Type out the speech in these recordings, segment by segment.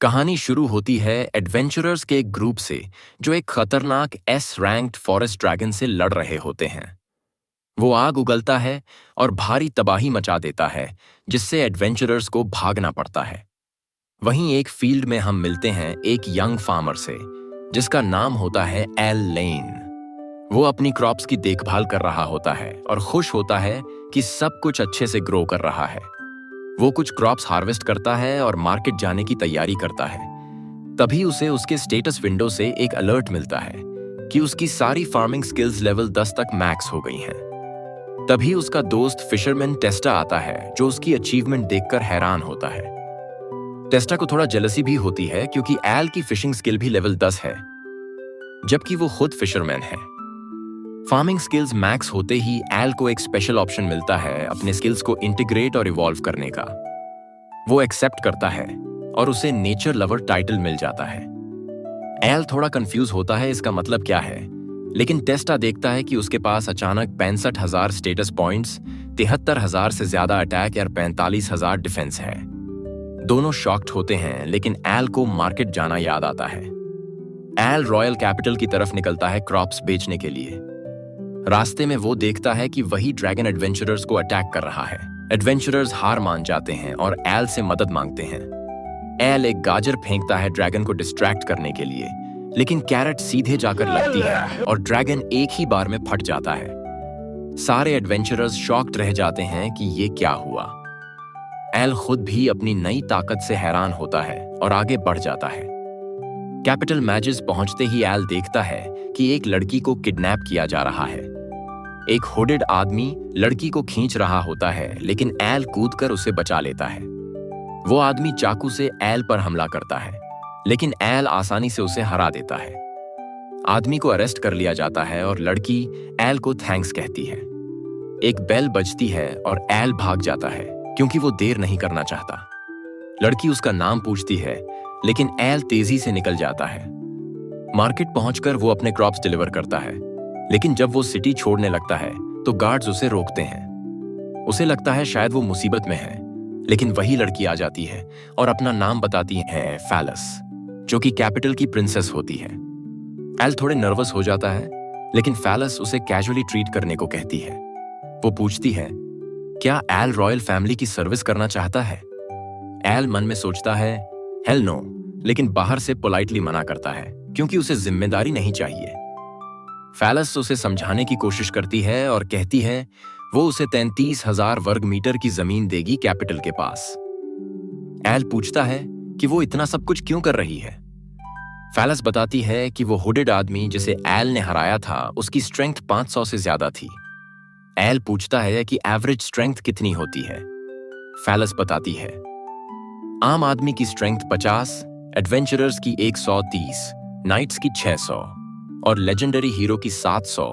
कहानी शुरू होती है एडवेंचरर्स के एक ग्रुप से जो एक खतरनाक एस रैंक्ड फॉरेस्ट ड्रैगन से लड़ रहे होते हैं। वो आग उगलता है और भारी तबाही मचा देता है, जिससे एडवेंचरर्स को भागना पड़ता है। वहीं एक फील्ड में हम मिलते हैं एक यंग फार्मर से, जिसका नाम होता है एल लेन। वो अपनी क्रॉप्स की देखभाल कर रहा होता है और खुश होता है कि सब कुछ अच्छे से ग्रो कर रहा है। वो कुछ क्रॉप्स हार्वेस्ट करता है और मार्केट जाने की तैयारी करता है। तभी उसे उसके स्टेटस विंडो से एक अलर्ट मिलता है कि उसकी सारी फार्मिंग स्किल्स लेवल 10 तक मैक्स हो गई हैं। तभी उसका दोस्त फिशरमैन टेस्टा आता है, जो उसकी अचीवमेंट देखकर हैरान होता है। टेस्टा को थोड़ा जेलसी भी होती है क्योंकि एल की फिशिंग स्किल भी लेवल 10 है, जबकि वो खुद फिशरमैन है। फार्मिंग स्किल्स मैक्स होते ही एल को एक स्पेशल ऑप्शन मिलता है अपने स्किल्स को इंटीग्रेट और इवॉल्व करने का। वो एक्सेप्ट करता है और उसे नेचर लवर टाइटल मिल जाता है। एल थोड़ा कंफ्यूज होता है इसका मतलब क्या है, लेकिन टेस्टा देखता है कि उसके पास अचानक 65,000 स्टेटस पॉइंट्स, 73,000 से ज्यादा अटैक और 45,000 डिफेंस है। दोनों शॉक्ड होते हैं, लेकिन एल को मार्केट जाना याद आता है। एल रॉयल कैपिटल की तरफ निकलता है क्रॉप्स बेचने के लिए। रास्ते में वो देखता है कि वही ड्रैगन एडवेंचरर्स को अटैक कर रहा है। एडवेंचरर्स हार मान जाते हैं और एल से मदद मांगते हैं। एल एक गाजर फेंकता है ड्रैगन को डिस्ट्रैक्ट करने के लिए, लेकिन कैरेट सीधे जाकर लगती है और ड्रैगन एक ही बार में फट जाता है। सारे एडवेंचरर्स शॉक्ड रह जाते हैं कि ये क्या हुआ। एल खुद भी अपनी नई ताकत से हैरान होता है और आगे बढ़ जाता है। कैपिटल मैजेस पहुंचते ही एल देखता है कि एक लड़की को किडनैप किया जा रहा है। एक हुडेड आदमी लड़की को खींच रहा होता है, लेकिन एल कूदकर उसे बचा लेता है। वो आदमी चाकू से एल पर हमला करता है, लेकिन एल आसानी से उसे हरा देता है। आदमी को अरेस्ट कर लिया जाता है और लड़की एल को थैंक्स कहती है। एक बेल बजती है और एल भाग जाता है क्योंकि वो देर नहीं करना चाहता। लड़की उसका नाम पूछती है, लेकिन एल तेजी से निकल जाता है। मार्केट पहुंचकर वो अपने क्रॉप्स डिलीवर करता है, लेकिन जब वो सिटी छोड़ने लगता है तो गार्ड्स उसे रोकते हैं। उसे लगता है शायद वो मुसीबत में है, लेकिन वही लड़की आ जाती है और अपना नाम बताती है फैलस, जो कि कैपिटल की प्रिंसेस होती है। एल थोड़े नर्वस हो जाता है, लेकिन फैलस उसे कैजुअली ट्रीट करने को कहती है। वो पूछती है, क्या एल रॉयल फैमिली की सर्विस करना चाहता है? एल मन में सोचता है, हेल नो, लेकिन बाहर से पोलाइटली मना करता है क्योंकि उसे जिम्मेदारी नहीं चाहिए। फैलस उसे समझाने की कोशिश करती है और कहती है वो उसे 33,000 वर्ग मीटर की जमीन देगी कैपिटल के पास। एल पूछता है कि वो इतना सब कुछ क्यों कर रही है। फैलस बताती है कि वो हुडेड आदमी जिसे एल ने हराया था, उसकी स्ट्रेंथ 500 से ज्यादा थी। एल पूछता है कि एवरेज स्ट्रेंथ कितनी होती है। फैलस बताती है, आम आदमी की स्ट्रेंथ 50, एडवेंचरर्स की 130, नाइट्स की 600 और लेजेंडरी हीरो की 700,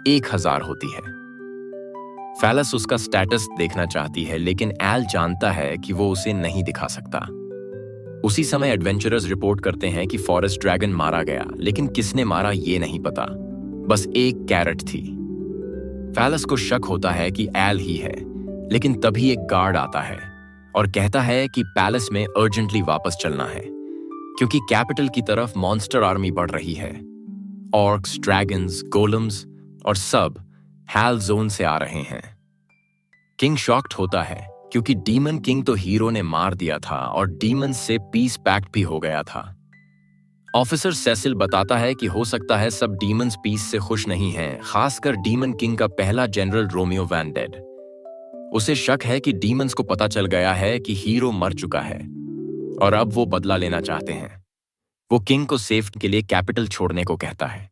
1000 होती है। फैलस उसका स्टेटस देखना चाहती है, लेकिन एल जानता है कि वो उसे नहीं दिखा सकता। उसी समय एडवेंचरर्स रिपोर्ट करते हैं कि फॉरेस्ट ड्रैगन मारा गया, लेकिन किसने मारा ये नहीं पता, बस एक कैरेट थी। फैलस को शक होता है कि एल ही है, लेकिन तभी एक गार्ड आता है और कहता है कि पैलेस में अर्जेंटली वापस चलना है क्योंकि कैपिटल की तरफ मॉन्स्टर आर्मी बढ़ रही है। ऑर्क्स, ड्रैगन्स, गोलम्स और सब हैल जोन से आ रहे हैं। किंग शॉक्ड होता है क्योंकि डीमन किंग तो हीरो ने मार दिया था और डीमन से पीस पैक्ट भी हो गया था। ऑफिसर सेसिल बताता है कि हो सकता है सब डीमंस पीस से खुश नहीं हैं, खासकर डीमन किंग का पहला जनरल रोमियो वैन डेड। उसे शक है कि डीमंस को पता चल गया है कि हीरो मर चुका है और अब वो बदला लेना चाहते हैं। वो किंग को सेफ के लिए कैपिटल छोड़ने को कहता है।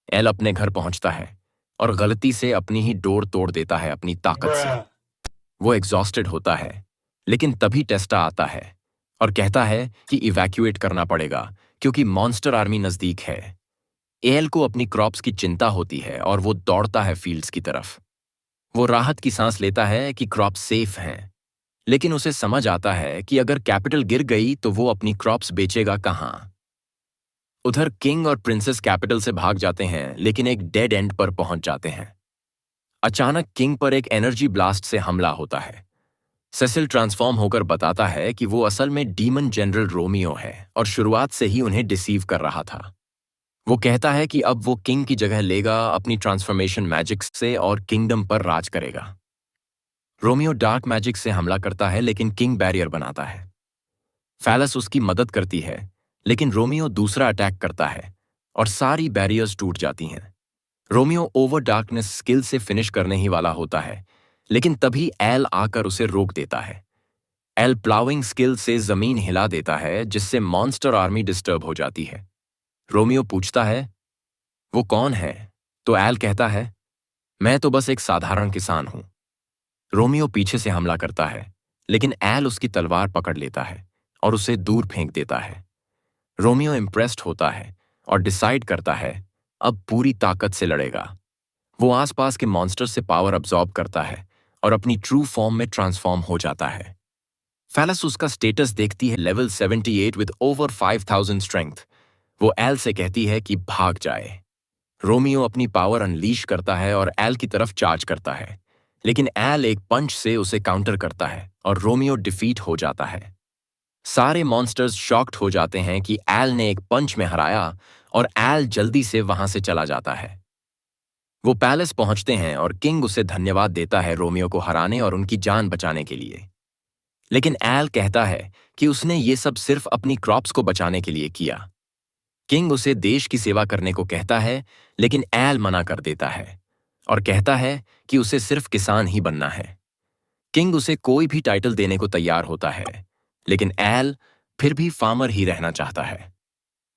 एल अपने घर पहुंचता है और गलती से अपनी ही डोर तोड़ देता है अपनी ताकत से। वो एग्जॉस्टेड होता है, लेकिन तभी टेस्टा आता है और कहता है कि इवैक्यूएट करना पड़ेगा क्योंकि मॉन्स्टर आर्मी नजदीक है। एल को अपनी क्रॉप्स की चिंता होती है और वो दौड़ता है फील्ड्स की तरफ। वो राहत की सांस लेता है कि क्रॉप्स सेफ हैं, लेकिन उसे समझ आता है कि अगर कैपिटल गिर गई तो वो अपनी क्रॉप्स बेचेगा कहां। उधर किंग और प्रिंसेस कैपिटल से भाग जाते हैं, लेकिन एक डेड एंड पर पहुंच जाते हैं। अचानक किंग पर एक एनर्जी ब्लास्ट से हमला होता है। सेसिल ट्रांसफॉर्म होकर बताता है कि वो असल में डीमन जनरल रोमियो है और शुरुआत से ही उन्हें डिसीव कर रहा था। वो कहता है कि अब वो किंग की जगह लेगा अपनी ट्रांसफॉर्मेशन मैजिक से और किंगडम पर राज करेगा। रोमियो डार्क मैजिक से हमला करता है लेकिन किंग बैरियर बनाता है। फैलस उसकी मदद करती है, लेकिन रोमियो दूसरा अटैक करता है और सारी बैरियर्स टूट जाती हैं। रोमियो ओवर डार्कनेस स्किल से फिनिश करने ही वाला होता है, लेकिन तभी एल आकर उसे रोक देता है। एल प्लाविंग स्किल से जमीन हिला देता है, जिससे मॉन्स्टर आर्मी डिस्टर्ब हो जाती है। रोमियो पूछता है, वो कौन है? तो एल कहता है, मैं तो बस एक साधारण किसान हूं। रोमियो पीछे से हमला करता है, लेकिन एल उसकी तलवार पकड़ लेता है और उसे दूर फेंक देता है। रोमियो इम्प्रेस्ड होता है और डिसाइड करता है अब पूरी ताकत से लड़ेगा। वो आसपास के मॉन्स्टर से पावर अब्सॉर्ब करता है और अपनी ट्रू फॉर्म में ट्रांसफॉर्म हो जाता है। फैलस उसका स्टेटस देखती है लेवल 78 विद ओवर 5000 स्ट्रेंथ। वो एल से कहती है कि भाग जाए। रोमियो अपनी पावर अनलीश करता है और एल की तरफ चार्ज करता है, लेकिन एल एक पंच से उसे काउंटर करता है और रोमियो डिफीट हो जाता है। सारे मॉन्स्टर्स शॉक्ड हो जाते हैं कि एल ने एक पंच में हराया और एल जल्दी से वहां से चला जाता है। वो पैलेस पहुंचते हैं और किंग उसे धन्यवाद देता है रोमियो को हराने और उनकी जान बचाने के लिए। लेकिन एल कहता है कि उसने ये सब सिर्फ अपनी क्रॉप्स को बचाने के लिए किया। किंग उसे देश की सेवा करने को कहता है, लेकिन एल मना कर देता है और कहता है कि उसे सिर्फ किसान ही बनना है। किंग उसे कोई भी टाइटल देने को तैयार होता है, लेकिन एल फिर भी फार्मर ही रहना चाहता है।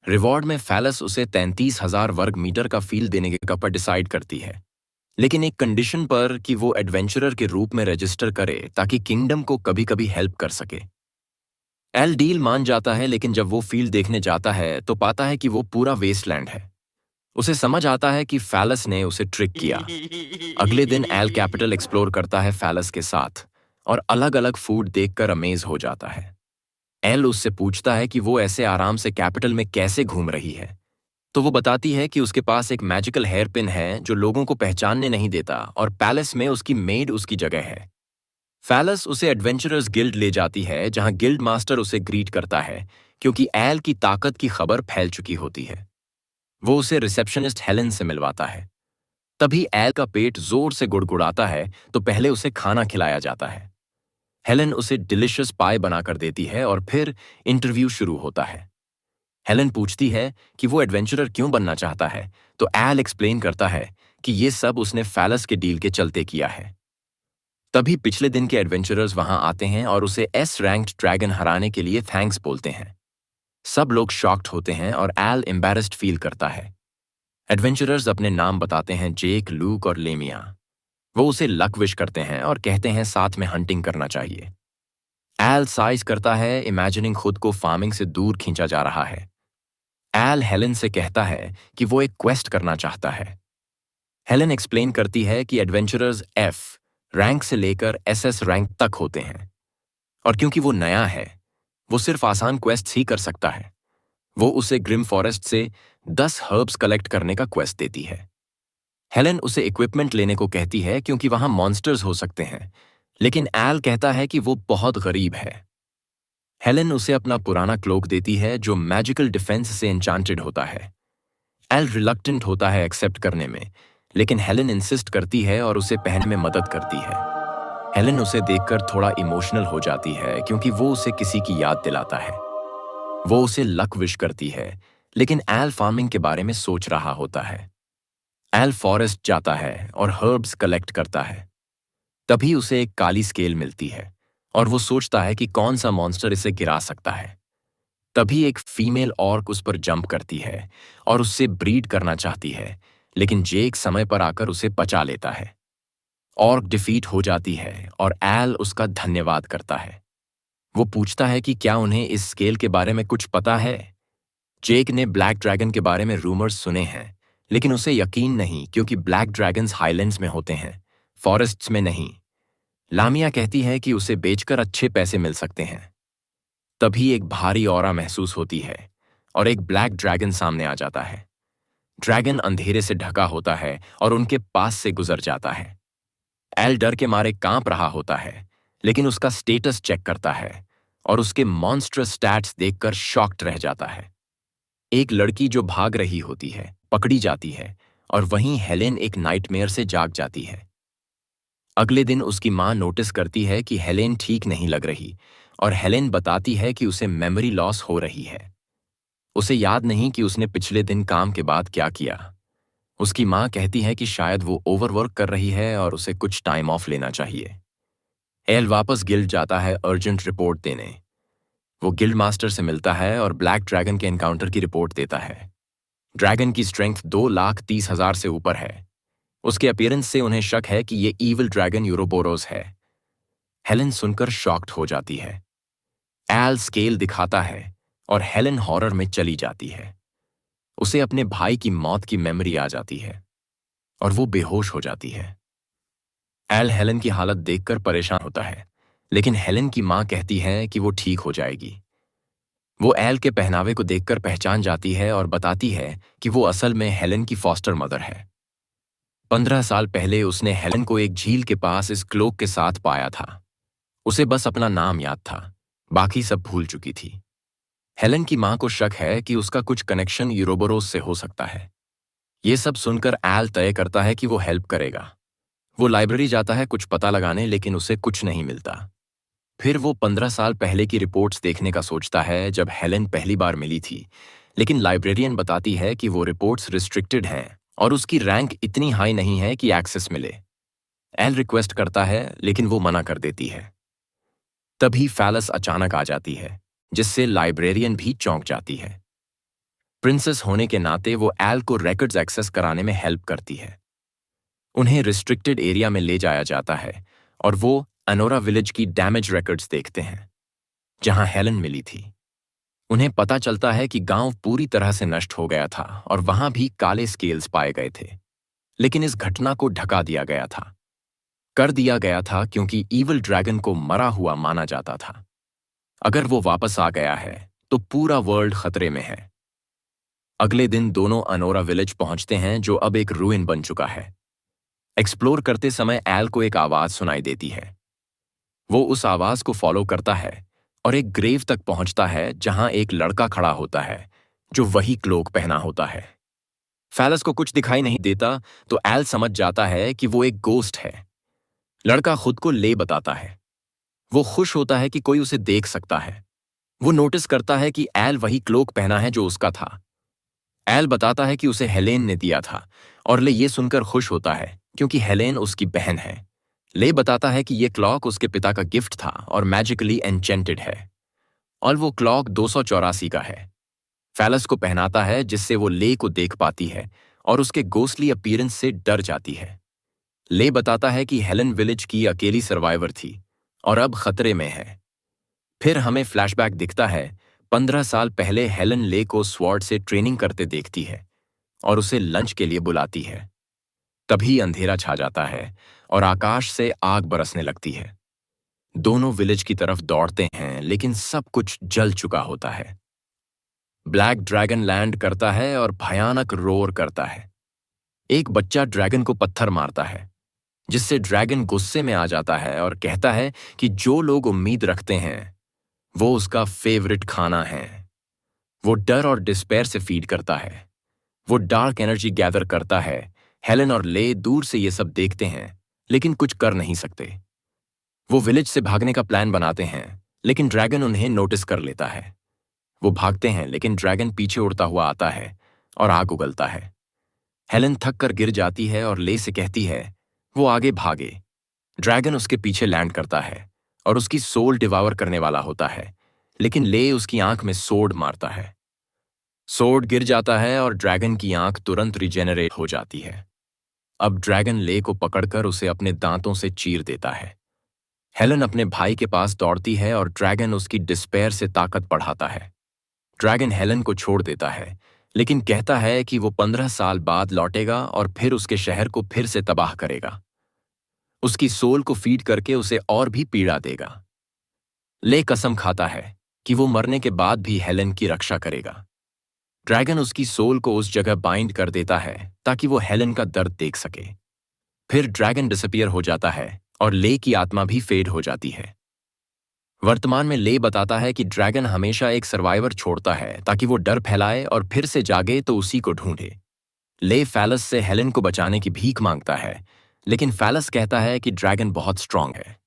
रिवॉर्ड में फैलस उसे 33,000 वर्ग मीटर का फील्ड देने के पर डिसाइड करती है, लेकिन एक कंडीशन पर कि वो एडवेंचरर के रूप में रजिस्टर करे ताकि किंगडम को कभी कभी हेल्प कर सके। एल डील मान जाता है, लेकिन जब वो फील्ड देखने जाता है तो पाता है कि वो पूरा वेस्टलैंड है। उसे समझ आता है कि फैलस ने उसे ट्रिक किया। अगले दिन एल कैपिटल एक्सप्लोर करता है फैलस के साथ और अलग अलग फूड देखकर अमेज हो जाता है। एल उससे पूछता है कि वो ऐसे आराम से कैपिटल में कैसे घूम रही है, तो वो बताती है कि उसके पास एक मैजिकल हेयर पिन है जो लोगों को पहचानने नहीं देता और पैलेस में उसकी मेड उसकी जगह है। फैलस उसे एडवेंचरर्स गिल्ड ले जाती है, जहां गिल्ड मास्टर उसे ग्रीट करता है क्योंकि एल की ताकत की खबर फैल चुकी होती है। वो उसे रिसेप्शनिस्ट हेलेन से मिलवाता है। तभी एल का पेट जोर से गुड़गुड़ाता है, तो पहले उसे खाना खिलाया जाता है। हेलेन उसे डिलिशियस पाई बनाकर देती है और फिर इंटरव्यू शुरू होता है। हेलेन पूछती है कि वो एडवेंचरर क्यों बनना चाहता है, तो एल एक्सप्लेन करता है कि ये सब उसने फैलस के डील के चलते किया है। तभी पिछले दिन के एडवेंचरर्स वहां आते हैं और उसे एस रैंक्ड ड्रैगन हराने के लिए थैंक्स बोलते हैं। सब लोग शॉक्ड होते हैं और एल एम्बैरेस्ड फील करता है। एडवेंचरर्स अपने नाम बताते हैं, जेक, लूक और लेमिया। वो उसे लक विश करते हैं और कहते हैं साथ में हंटिंग करना चाहिए। एल साइज करता है, इमेजिनिंग खुद को फार्मिंग से दूर खींचा जा रहा है। एल हेलेन से कहता है कि वो एक क्वेस्ट करना चाहता है। हेलेन एक्सप्लेन करती है कि एडवेंचरर्स एफ रैंक से लेकर एसएस रैंक तक होते हैं, और क्योंकि वो नया है वो सिर्फ आसान क्वेस्ट ही कर सकता है। वो उसे ग्रिम फॉरेस्ट से 10 हर्ब्स कलेक्ट करने का क्वेस्ट देती है। हेलेन उसे इक्विपमेंट लेने को कहती है क्योंकि वहां मॉन्स्टर्स हो सकते हैं, लेकिन एल कहता है कि वो बहुत गरीब है। हेलेन उसे अपना पुराना क्लोक देती है जो मैजिकल डिफेंस से एन्चांटेड होता है। एल रिलक्टेंट होता है एक्सेप्ट करने में, लेकिन हेलेन इंसिस्ट करती है और उसे पहनने में मदद करती है। हेलेन उसे देखकर थोड़ा इमोशनल हो जाती है क्योंकि वो उसे किसी की याद दिलाता है। वो उसे लक विश करती है, लेकिन एल फार्मिंग के बारे में सोच रहा होता है। एल फॉरेस्ट जाता है और हर्ब्स कलेक्ट करता है। तभी उसे एक काली स्केल मिलती है और वो सोचता है कि कौन सा मॉन्स्टर इसे गिरा सकता है। तभी एक फीमेल ऑर्क उस पर जंप करती है और उससे ब्रीड करना चाहती है, लेकिन जेक समय पर आकर उसे बचा लेता है। ऑर्क डिफीट हो जाती है और एल उसका धन्यवाद करता है। वो पूछता है कि क्या उन्हें इस स्केल के बारे में कुछ पता है। जेक ने ब्लैक ड्रैगन के बारे में रूमर्स सुने हैं, लेकिन उसे यकीन नहीं क्योंकि ब्लैक ड्रैगन्स हाईलैंड्स में होते हैं, फॉरेस्ट्स में नहीं। लामिया कहती है कि उसे बेचकर अच्छे पैसे मिल सकते हैं। तभी एक भारी ऑरा महसूस होती है और एक ब्लैक ड्रैगन सामने आ जाता है। ड्रैगन अंधेरे से ढका होता है और उनके पास से गुजर जाता है। एल डर के मारे कांप रहा होता है, लेकिन उसका स्टेटस चेक करता है और उसके मॉन्स्ट्रस स्टैट्स देखकर शॉक्ड रह जाता है। एक लड़की जो भाग रही होती है पकड़ी जाती है और वहीं हेलेन एक नाइटमेयर से जाग जाती है। अगले दिन उसकी माँ नोटिस करती है कि हेलेन ठीक नहीं लग रही और हेलेन बताती है कि उसे मेमोरी लॉस हो रही है। उसे याद नहीं कि उसने पिछले दिन काम के बाद क्या किया। उसकी माँ कहती है कि शायद वो ओवरवर्क कर रही है और उसे कुछ टाइम ऑफ लेना चाहिए। एल वापस गिल्ड जाता है अर्जेंट रिपोर्ट देने। वो गिल्ड मास्टर से मिलता है और ब्लैक ड्रैगन के एनकाउंटर की रिपोर्ट देता है। ड्रैगन की स्ट्रेंथ 2,30,000 से ऊपर है। उसके अपीयरेंस से उन्हें शक है कि ये ईविल ड्रैगन यूरोबोरोस है। हेलेन सुनकर शॉक्ड हो जाती है। एल स्केल दिखाता है और हेलेन हॉरर में चली जाती है। उसे अपने भाई की मौत की मेमोरी आ जाती है और वो बेहोश हो जाती है। एल हेलेन की हालत देखकर परेशान होता है, लेकिन हेलेन की माँ कहती है कि वो ठीक हो जाएगी। वो एल के पहनावे को देखकर पहचान जाती है और बताती है कि वो असल में हेलेन की फॉस्टर मदर है। 15 साल पहले उसने हेलेन को एक झील के पास इस क्लोक के साथ पाया था। उसे बस अपना नाम याद था, बाकी सब भूल चुकी थी। हेलेन की मां को शक है कि उसका कुछ कनेक्शन यूरोबोरोस से हो सकता है। ये सब सुनकर एल तय करता है कि वो हेल्प करेगा। वो लाइब्रेरी जाता है कुछ पता लगाने, लेकिन उसे कुछ नहीं मिलता। फिर वो 15 साल पहले की रिपोर्ट्स देखने का सोचता है जब हेलेन पहली बार मिली थी, लेकिन लाइब्रेरियन बताती है कि वो रिपोर्ट्स रिस्ट्रिक्टेड हैं और उसकी रैंक इतनी हाई नहीं है कि एक्सेस मिले। एल रिक्वेस्ट करता है लेकिन वो मना कर देती है। तभी फैलस अचानक आ जाती है, जिससे लाइब्रेरियन भी चौंक जाती है। प्रिंसेस होने के नाते वो एल को रिकॉर्ड्स एक्सेस कराने में हेल्प करती है। उन्हें रिस्ट्रिक्टेड एरिया में ले जाया जाता है और वो अनोरा विलेज की डैमेज रिकॉर्ड्स देखते हैं, जहां हेलेन मिली थी। उन्हें पता चलता है कि गांव पूरी तरह से नष्ट हो गया था और वहां भी काले स्केल्स पाए गए थे, लेकिन इस घटना को ढका दिया गया था। कर दिया गया था क्योंकि ईविल ड्रैगन को मरा हुआ माना जाता था। अगर वो वापस आ गया है तो पूरा वर्ल्ड खतरे में है। अगले दिन दोनों अनोरा विलेज पहुंचते हैं, जो अब एक रूइन बन चुका है। एक्सप्लोर करते समय एल को एक आवाज सुनाई देती है। वो उस आवाज को फॉलो करता है और एक ग्रेव तक पहुंचता है जहां एक लड़का खड़ा होता है जो वही क्लोक पहना होता है। फैलस को कुछ दिखाई नहीं देता तो एल समझ जाता है कि वो एक गोस्ट है। लड़का खुद को ले बताता है। वो खुश होता है कि कोई उसे देख सकता है। वो नोटिस करता है कि एल वही क्लोक पहना है जो उसका था। एल बताता है कि उसे हेलेन ने दिया था और ले ये सुनकर खुश होता है क्योंकि हेलेन उसकी बहन है। ले बताता है कि ये क्लॉक उसके पिता का गिफ्ट था और मैजिकली एन्चेंटेड है और वो क्लॉक 284 का है। फैलस को पहनाता है जिससे वो ले को देख पाती है और उसके गोस्टली अपीयरेंस से डर जाती है। ले बताता है कि हेलेन विलेज की अकेली सर्वाइवर थी और अब खतरे में है। फिर हमें फ्लैशबैक दिखता है। 15 साल पहले हेलेन ले को स्वॉर्ड से ट्रेनिंग करते देखती है और उसे लंच के लिए बुलाती है। तभी अंधेरा छा जाता है और आकाश से आग बरसने लगती है। दोनों विलेज की तरफ दौड़ते हैं, लेकिन सब कुछ जल चुका होता है। ब्लैक ड्रैगन लैंड करता है और भयानक रोर करता है। एक बच्चा ड्रैगन को पत्थर मारता है, जिससे ड्रैगन गुस्से में आ जाता है और कहता है कि जो लोग उम्मीद रखते हैं वो उसका फेवरेट खाना है। वो डर और डिस्पेयर से फीड करता है। वो डार्क एनर्जी गैदर करता है। हेलेन और ले दूर से ये सब देखते हैं, लेकिन कुछ कर नहीं सकते। वो विलेज से भागने का प्लान बनाते हैं, लेकिन ड्रैगन उन्हें नोटिस कर लेता है। वो भागते हैं, लेकिन ड्रैगन पीछे उड़ता हुआ आता है और आग उगलता है। हेलेन थक कर गिर जाती है और ले से कहती है वो आगे भागे। ड्रैगन उसके पीछे लैंड करता है और उसकी सोल डिवावर करने वाला होता है, लेकिन ले उसकी आंख में सोड मारता है। सोड गिर जाता है और ड्रैगन की आंख तुरंत रिजेनरेट हो जाती है। अब ड्रैगन ले को पकड़कर उसे अपने दांतों से चीर देता है। हेलेन अपने भाई के पास दौड़ती है और ड्रैगन उसकी डिस्पेयर से ताकत बढ़ाता है। ड्रैगन हेलेन को छोड़ देता है, लेकिन कहता है कि वो 15 साल बाद लौटेगा और फिर उसके शहर को फिर से तबाह करेगा। उसकी सोल को फीड करके उसे और भी पीड़ा देगा। ले कसम खाता है कि वो मरने के बाद भी हेलेन की रक्षा करेगा। ड्रैगन उसकी सोल को उस जगह बाइंड कर देता है ताकि वो हेलेन का दर्द देख सके। फिर ड्रैगन डिसअपीयर हो जाता है और ले की आत्मा भी फेड हो जाती है। वर्तमान में ले बताता है कि ड्रैगन हमेशा एक सर्वाइवर छोड़ता है ताकि वो डर फैलाए और फिर से जागे तो उसी को ढूंढे। ले फैलस से हेलेन को बचाने की भीख मांगता है, लेकिन फैलस कहता है कि ड्रैगन बहुत स्ट्रांग है।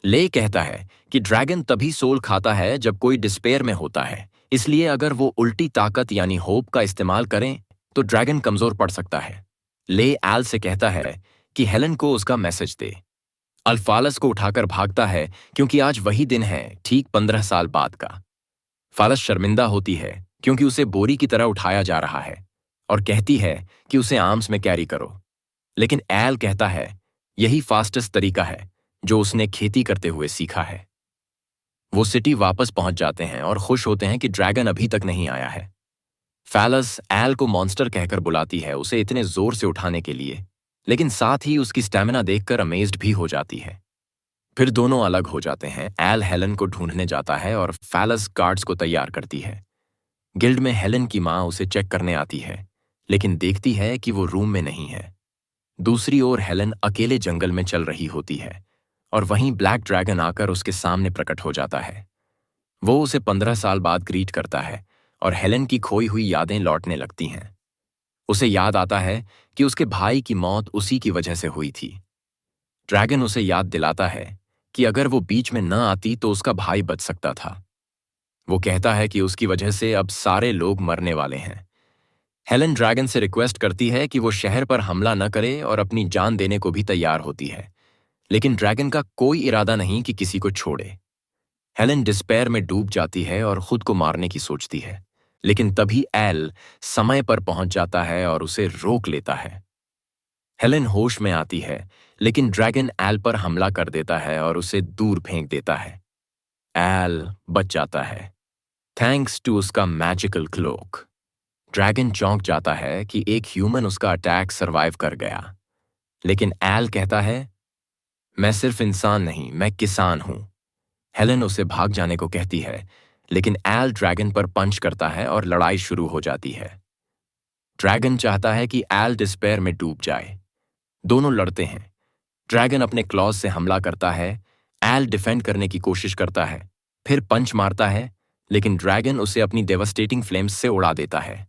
ले कहता है कि ड्रैगन तभी सोल खाता है जब कोई डिस्पेयर में होता है, इसलिए अगर वो उल्टी ताकत यानी होप का इस्तेमाल करें तो ड्रैगन कमजोर पड़ सकता है। ले एल से कहता है कि हेलेन को उसका मैसेज दे। अल्फालस को उठाकर भागता है क्योंकि आज वही दिन है, ठीक 15 साल बाद का। फालस शर्मिंदा होती है क्योंकि उसे बोरी की तरह उठाया जा रहा है और कहती है कि उसे आर्म्स में कैरी करो, लेकिन एल कहता है यही फास्टेस्ट तरीका है जो उसने खेती करते हुए सीखा है। वो सिटी वापस पहुंच जाते हैं और खुश होते हैं कि ड्रैगन अभी तक नहीं आया है। फैलस एल को मॉन्स्टर कहकर बुलाती है उसे इतने जोर से उठाने के लिए, लेकिन साथ ही उसकी स्टैमिना देखकर अमेज्ड भी हो जाती है। फिर दोनों अलग हो जाते हैं। एल हेलन को ढूंढने जाता है और फैलस गार्ड्स को तैयार करती है। गिल्ड में हेलन की माँ उसे चेक करने आती है, लेकिन देखती है कि वो रूम में नहीं है। दूसरी ओर हेलन अकेले जंगल में चल रही होती है और वहीं ब्लैक ड्रैगन आकर उसके सामने प्रकट हो जाता है। वो उसे 15 साल बाद ग्रीट करता है और हेलन की खोई हुई यादें लौटने लगती हैं। उसे याद आता है कि उसके भाई की मौत उसी की वजह से हुई थी। ड्रैगन उसे याद दिलाता है कि अगर वो बीच में न आती तो उसका भाई बच सकता था। वो कहता है कि उसकी वजह से अब सारे लोग मरने वाले हैं। हेलन ड्रैगन से रिक्वेस्ट करती है कि वो शहर पर हमला न करे और अपनी जान देने को भी तैयार होती है, लेकिन ड्रैगन का कोई इरादा नहीं कि किसी को छोड़े। हेलन डिस्पेयर में डूब जाती है और खुद को मारने की सोचती है, लेकिन तभी एल समय पर पहुंच जाता है और उसे रोक लेता है। हेलन होश में आती है, लेकिन ड्रैगन एल पर हमला कर देता है और उसे दूर फेंक देता है। एल बच जाता है थैंक्स टू उसका मैजिकल क्लोक। ड्रैगन चौंक जाता है कि एक ह्यूमन उसका अटैक सरवाइव कर गया, लेकिन एल कहता है मैं सिर्फ इंसान नहीं, मैं किसान हूं। हेलन उसे भाग जाने को कहती है, लेकिन एल ड्रैगन पर पंच करता है और लड़ाई शुरू हो जाती है। ड्रैगन चाहता है कि एल डिस्पेयर में डूब जाए। दोनों लड़ते हैं। ड्रैगन अपने क्लॉज से हमला करता है, एल डिफेंड करने की कोशिश करता है, फिर पंच मारता है, लेकिन ड्रैगन उसे अपनी डेवास्टेटिंग फ्लेम्स से उड़ा देता है।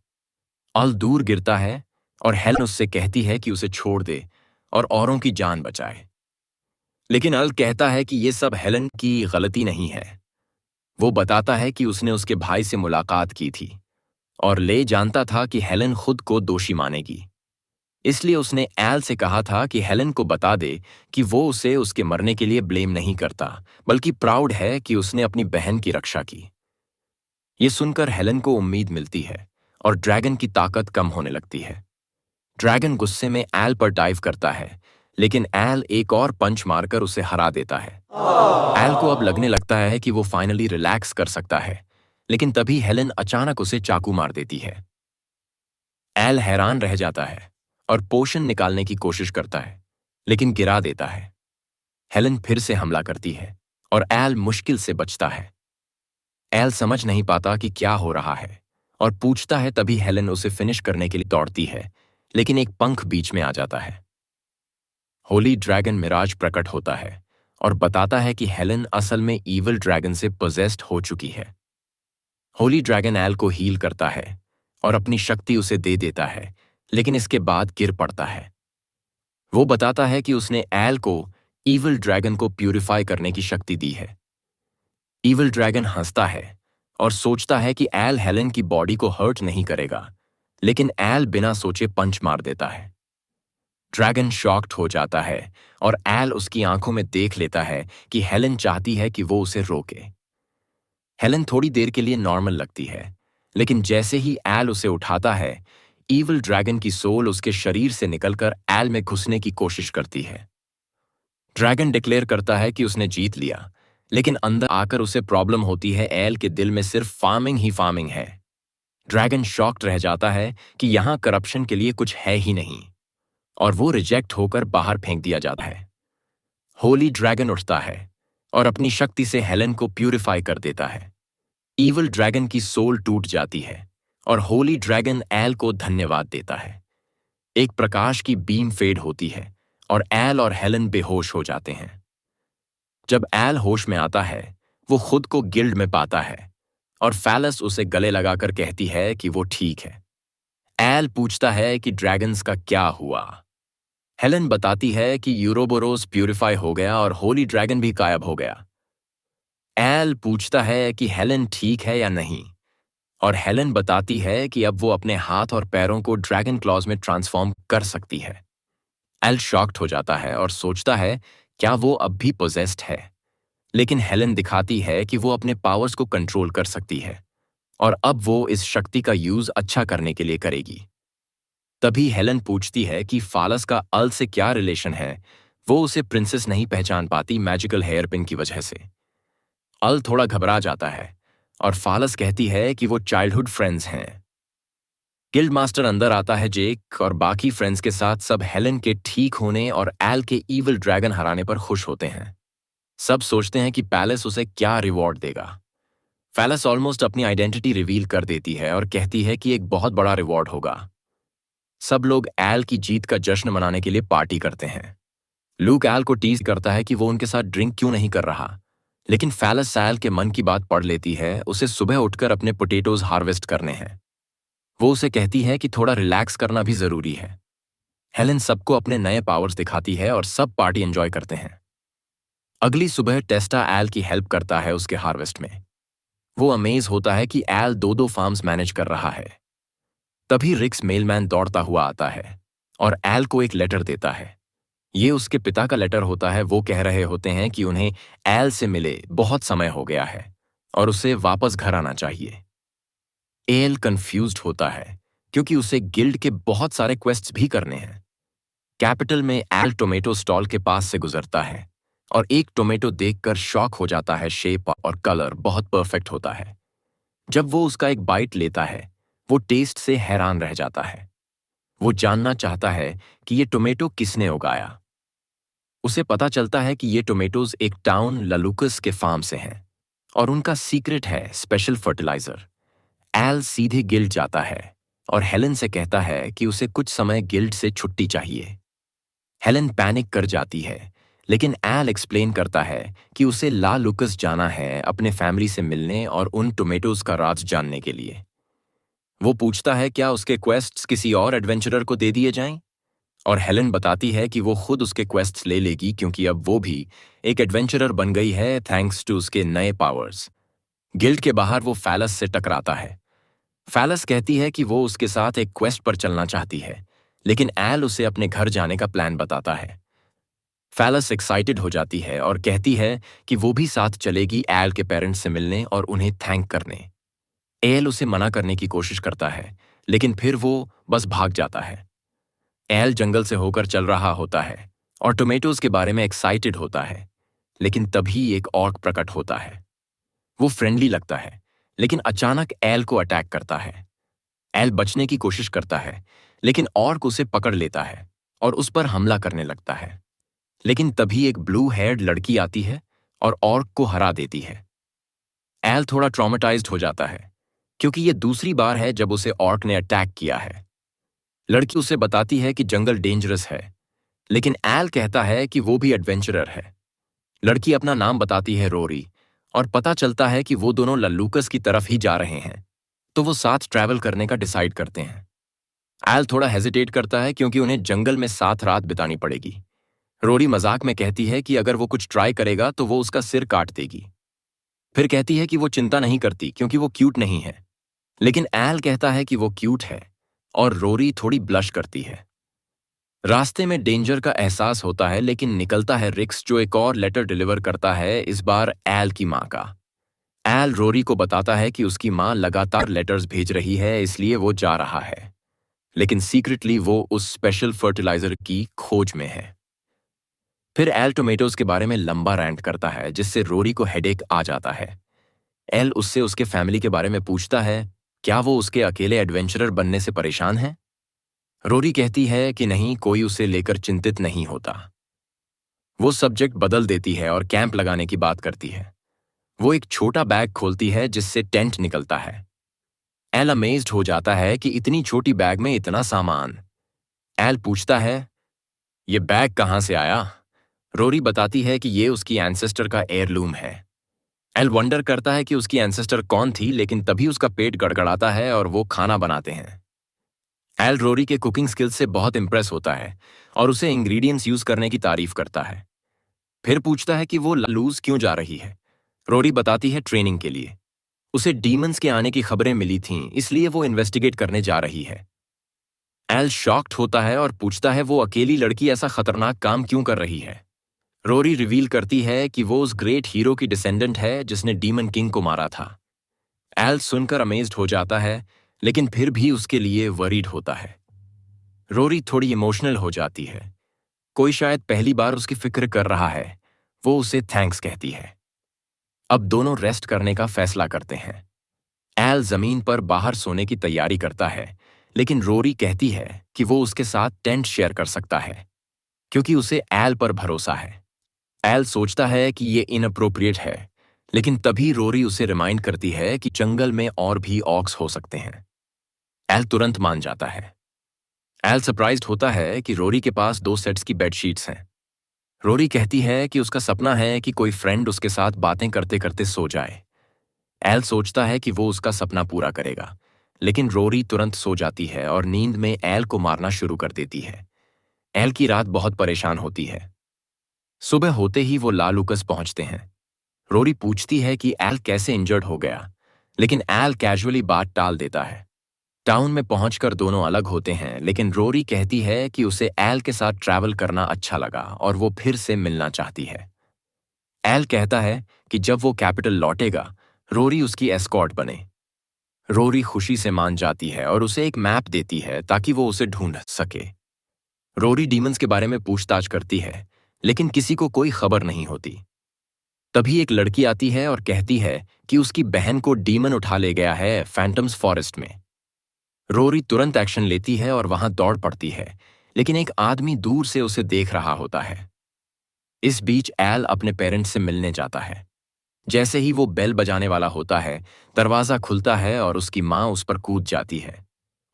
अल दूर गिरता है और हेलन उससे कहती है कि उसे छोड़ दे और औरों की जान बचाए, लेकिन अल कहता है कि यह सब हेलन की गलती नहीं है। वो बताता है कि उसने उसके भाई से मुलाकात की थी और ले जानता था कि हेलन खुद को दोषी मानेगी, इसलिए उसने एल से कहा था कि हेलन को बता दे कि वो उसे उसके मरने के लिए ब्लेम नहीं करता, बल्कि प्राउड है कि उसने अपनी बहन की रक्षा की। ये सुनकर हेलन को उम्मीद मिलती है और ड्रैगन की ताकत कम होने लगती है। ड्रैगन गुस्से में एल पर डाइव करता है, लेकिन एल एक और पंच मारकर उसे हरा देता है। एल को अब लगने लगता है कि वो फाइनली रिलैक्स कर सकता है, लेकिन तभी हेलन अचानक उसे चाकू मार देती है। एल हैरान रह जाता है और पोशन निकालने की कोशिश करता है, लेकिन गिरा देता है। हेलन फिर से हमला करती है और एल मुश्किल से बचता है। एल समझ नहीं पाता कि क्या हो रहा है और पूछता है, तभी हेलन उसे फिनिश करने के लिए दौड़ती है, लेकिन एक पंख बीच में आ जाता है। होली ड्रैगन मिराज प्रकट होता है और बताता है कि हेलन असल में ईविल ड्रैगन से पोजेस्ड हो चुकी है। होली ड्रैगन एल को हील करता है और अपनी शक्ति उसे दे देता है, लेकिन इसके बाद गिर पड़ता है। वो बताता है कि उसने एल को ईविल ड्रैगन को प्यूरिफाई करने की शक्ति दी है। ईविल ड्रैगन हंसता है और सोचता है कि एल हेलन की बॉडी को हर्ट नहीं करेगा, लेकिन एल बिना सोचे पंच मार देता है। ड्रैगन शॉक्ड हो जाता है और एल उसकी आंखों में देख लेता है कि हेलन चाहती है कि वो उसे रोके। हेलन थोड़ी देर के लिए नॉर्मल लगती है, लेकिन जैसे ही एल उसे उठाता है, ईविल ड्रैगन की सोल उसके शरीर से निकलकर एल में घुसने की कोशिश करती है। ड्रैगन डिक्लेयर करता है कि उसने जीत लिया, लेकिन अंदर आकर उसे प्रॉब्लम होती है। एल के दिल में सिर्फ फार्मिंग ही फार्मिंग है। ड्रैगन शॉक्ड रह जाता है कि यहां करप्शन के लिए कुछ है ही नहीं, और वो रिजेक्ट होकर बाहर फेंक दिया जाता है। होली ड्रैगन उठता है और अपनी शक्ति से हेलन को प्यूरिफाई कर देता है। ईविल ड्रैगन की सोल टूट जाती है और होली ड्रैगन एल को धन्यवाद देता है। एक प्रकाश की बीम फेड होती है और एल और हेलन बेहोश हो जाते हैं। जब एल होश में आता है, वो खुद को गिल्ड में पाता है और फैलस उसे गले लगाकर कहती है कि वो ठीक है। एल पूछता है कि ड्रैगन्स का क्या हुआ। हेलेन बताती है कि यूरोबोरोस प्यूरिफाई हो गया और होली ड्रैगन भी गायब हो गया। एल पूछता है कि हेलेन ठीक है या नहीं, और हेलेन बताती है कि अब वो अपने हाथ और पैरों को ड्रैगन क्लॉज में ट्रांसफॉर्म कर सकती है। एल शॉक्ड हो जाता है और सोचता है क्या वो अब भी पोजेस्ड है, लेकिन हेलेन दिखाती है कि वो अपने पावर्स को कंट्रोल कर सकती है और अब वो इस शक्ति का यूज अच्छा करने के लिए करेगी। तभी हेलेन पूछती है कि फालस का अल से क्या रिलेशन है। वो उसे प्रिंसेस नहीं पहचान पाती मैजिकल हेयर पिन की वजह से। अल थोड़ा घबरा जाता है और फालस कहती है कि वो चाइल्डहुड फ्रेंड्स हैं। गिल्ड मास्टर अंदर आता है जेक और बाकी फ्रेंड्स के साथ सब हेलेन के ठीक होने और एल के ईविल ड्रैगन हराने पर खुश होते हैं। सब सोचते हैं कि पैलेस उसे क्या रिवॉर्ड देगा। फैलस ऑलमोस्ट अपनी आइडेंटिटी रिवील कर देती है और कहती है कि एक बहुत बड़ा रिवॉर्ड होगा। सब लोग एल की जीत का जश्न मनाने के लिए पार्टी करते हैं। लूक एल को टीज करता है कि वो उनके साथ ड्रिंक क्यों नहीं कर रहा, लेकिन फैलस एल के मन की बात पढ़ लेती है। उसे सुबह उठकर अपने पोटेटोज हार्वेस्ट करने हैं। वो उसे कहती है कि थोड़ा रिलैक्स करना भी जरूरी है। हेलेन सबको अपने नए पावर्स दिखाती है और सब पार्टी एंजॉय करते हैं। अगली सुबह टेस्टा एल की हेल्प करता है उसके हार्वेस्ट में। वो अमेज होता है कि एल दो दो फार्म्स मैनेज कर रहा है। तभी रिक्स मेलमैन दौड़ता हुआ आता है और एल को एक लेटर देता है। ये उसके पिता का लेटर होता है। वो कह रहे होते हैं कि उन्हें एल से मिले बहुत समय हो गया है और उसे वापस घर आना चाहिए। एल कंफ्यूज्ड होता है क्योंकि उसे गिल्ड के बहुत सारे क्वेस्ट्स भी करने हैं। कैपिटल में एल टोमेटो स्टॉल के पास से गुजरता है और एक टोमेटो देखकर शॉक हो जाता है। शेप और कलर बहुत परफेक्ट होता है। जब वो उसका एक बाइट लेता है, वो टेस्ट से हैरान रह जाता है। वो जानना चाहता है कि ये टोमेटो किसने उगाया। उसे पता चलता है कि ये टोमेटोज एक टाउन ललुकस के फार्म से हैं और उनका सीक्रेट है स्पेशल फर्टिलाइजर। एल सीधे गिल्ड जाता है और हेलेन से कहता है कि उसे कुछ समय गिल्ड से छुट्टी चाहिए। हेलेन पैनिक कर जाती है, लेकिन एल एक्सप्लेन करता है कि उसे ला लुकस जाना है अपने फैमिली से मिलने और उन टोमेटोज का राज जानने के लिए। वो पूछता है क्या उसके क्वेस्ट्स किसी और एडवेंचरर को दे दिए जाएं, और हेलेन बताती है कि वो खुद उसके क्वेस्ट्स ले लेगी क्योंकि अब वो भी एक एडवेंचरर बन गई है थैंक्स टू उसके नए पावर्स। गिल्ड के बाहर वो फैलस से टकराता है। फैलस कहती है कि वो उसके साथ एक क्वेस्ट पर चलना चाहती है, लेकिन एल उसे अपने घर जाने का प्लान बताता है। फैलस एक्साइटेड हो जाती है और कहती है कि वो भी साथ चलेगी एल के पेरेंट्स से मिलने और उन्हें थैंक करने। एल उसे मना करने की कोशिश करता है, लेकिन फिर वो बस भाग जाता है। एल जंगल से होकर चल रहा होता है और टोमेटोज के बारे में एक्साइटेड होता है, लेकिन तभी एक ऑर्क प्रकट होता है। वो फ्रेंडली लगता है, लेकिन अचानक एल को अटैक करता है। एल बचने की कोशिश करता है, लेकिन ऑर्क उसे पकड़ लेता है और उस पर हमला करने लगता है। लेकिन तभी एक ब्लू हेयर्ड लड़की आती है और ऑर्क को हरा देती है। एल थोड़ा ट्रॉमेटाइज्ड हो जाता है क्योंकि ये दूसरी बार है जब उसे ऑर्क ने अटैक किया है। लड़की उसे बताती है कि जंगल डेंजरस है, लेकिन एल कहता है कि वो भी एडवेंचरर है। लड़की अपना नाम बताती है रोरी, और पता चलता है कि वो दोनों लल्लूकस की तरफ ही जा रहे हैं, तो वो साथ ट्रैवल करने का डिसाइड करते हैं। एल थोड़ा हेजिटेट करता है क्योंकि उन्हें जंगल में साथ रात बितानी पड़ेगी। रोरी मजाक में कहती है कि अगर वो कुछ ट्राई करेगा तो वो उसका सिर काट देगी। फिर कहती है कि वो चिंता नहीं करती क्योंकि वो क्यूट नहीं है, लेकिन एल कहता है कि वो क्यूट है और रोरी थोड़ी ब्लश करती है। रास्ते में डेंजर का एहसास होता है, लेकिन निकलता है रिक्स जो एक और लेटर डिलीवर करता है, इस बार एल की माँ का। एल रोरी को बताता है कि उसकी माँ लगातार लेटर्स भेज रही है, इसलिए वो जा रहा है, लेकिन सीक्रेटली वो उस स्पेशल फर्टिलाइजर की खोज में है। फिर एल टोमेटोज के बारे में लंबा रैंट करता है जिससे रोरी को हेडेक आ जाता है। एल उससे उसके फैमिली के बारे में पूछता है, क्या वो उसके अकेले एडवेंचरर बनने से परेशान है। रोरी कहती है कि नहीं, कोई उसे लेकर चिंतित नहीं होता। वो सब्जेक्ट बदल देती है और कैंप लगाने की बात करती है। वो एक छोटा बैग खोलती है जिससे टेंट निकलता है। एल अमेज्ड हो जाता है कि इतनी छोटी बैग में इतना सामान। एल पूछता है, ये बैग कहाँ से आया। रोरी बताती है कि ये उसकी एंसेस्टर का एयरलूम है। एल वंडर करता है कि उसकी एंसेस्टर कौन थी, लेकिन तभी उसका पेट गड़गड़ाता है और वो खाना बनाते हैं। एल रोरी के कुकिंग स्किल्स से बहुत इंप्रेस होता है और उसे इंग्रेडिएंट्स यूज करने की तारीफ करता है। फिर पूछता है कि वो लूज क्यों जा रही है। रोरी बताती है ट्रेनिंग के लिए। उसे डीमंस के आने की खबरें मिली थीं, इसलिए वो इन्वेस्टिगेट करने जा रही है। एल शॉक्ड होता है और पूछता है वो अकेली लड़की ऐसा खतरनाक काम क्यों कर रही है। रोरी रिवील करती है कि वो उस ग्रेट हीरो की डिसेंडेंट है जिसने डीमन किंग को मारा था। एल सुनकर अमेज्ड हो जाता है, लेकिन फिर भी उसके लिए वरीड होता है। रोरी थोड़ी इमोशनल हो जाती है। कोई शायद पहली बार उसकी फिक्र कर रहा है। वो उसे थैंक्स कहती है। अब दोनों रेस्ट करने का फैसला करते हैं। एल जमीन पर बाहर सोने की तैयारी करता है, लेकिन रोरी कहती है कि वो उसके साथ टेंट शेयर कर सकता है, क्योंकि उसे एल पर भरोसा है। एल सोचता है कि ये इनअप्रोप्रिएट है, लेकिन तभी रोरी उसे रिमाइंड करती है कि जंगल में और भी ऑक्स हो सकते हैं। एल तुरंत मान जाता है। एल सरप्राइज्ड होता है कि रोरी के पास 2 सेट्स की बेडशीट्स हैं। रोरी कहती है कि उसका सपना है कि कोई फ्रेंड उसके साथ बातें करते करते सो जाए। एल सोचता है कि वो उसका सपना पूरा करेगा, लेकिन रोरी तुरंत सो जाती है और नींद में एल को मारना शुरू कर देती है। एल की रात बहुत परेशान होती है। सुबह होते ही वो ला लूकस पहुंचते हैं। रोरी पूछती है कि एल कैसे इंजर्ड हो गया, लेकिन एल कैजुअली बात टाल देता है। टाउन में पहुंचकर दोनों अलग होते हैं, लेकिन रोरी कहती है कि उसे एल के साथ ट्रैवल करना अच्छा लगा और वो फिर से मिलना चाहती है। एल कहता है कि जब वो कैपिटल लौटेगा, रोरी उसकी एस्कॉर्ट बने। रोरी खुशी से मान जाती है और उसे एक मैप देती है ताकि वो उसे ढूंढ सके। रोरी डीमंस के बारे में पूछताछ करती है, लेकिन किसी को कोई खबर नहीं होती। तभी एक लड़की आती है और कहती है कि उसकी बहन को डीमन उठा ले गया है फैंटम्स फॉरेस्ट में। रोरी तुरंत एक्शन लेती है और वहां दौड़ पड़ती है, लेकिन एक आदमी दूर से उसे देख रहा होता है। इस बीच एल अपने पेरेंट्स से मिलने जाता है। जैसे ही वो बेल बजाने वाला होता है, दरवाजा खुलता है और उसकी माँ उस पर कूद जाती है।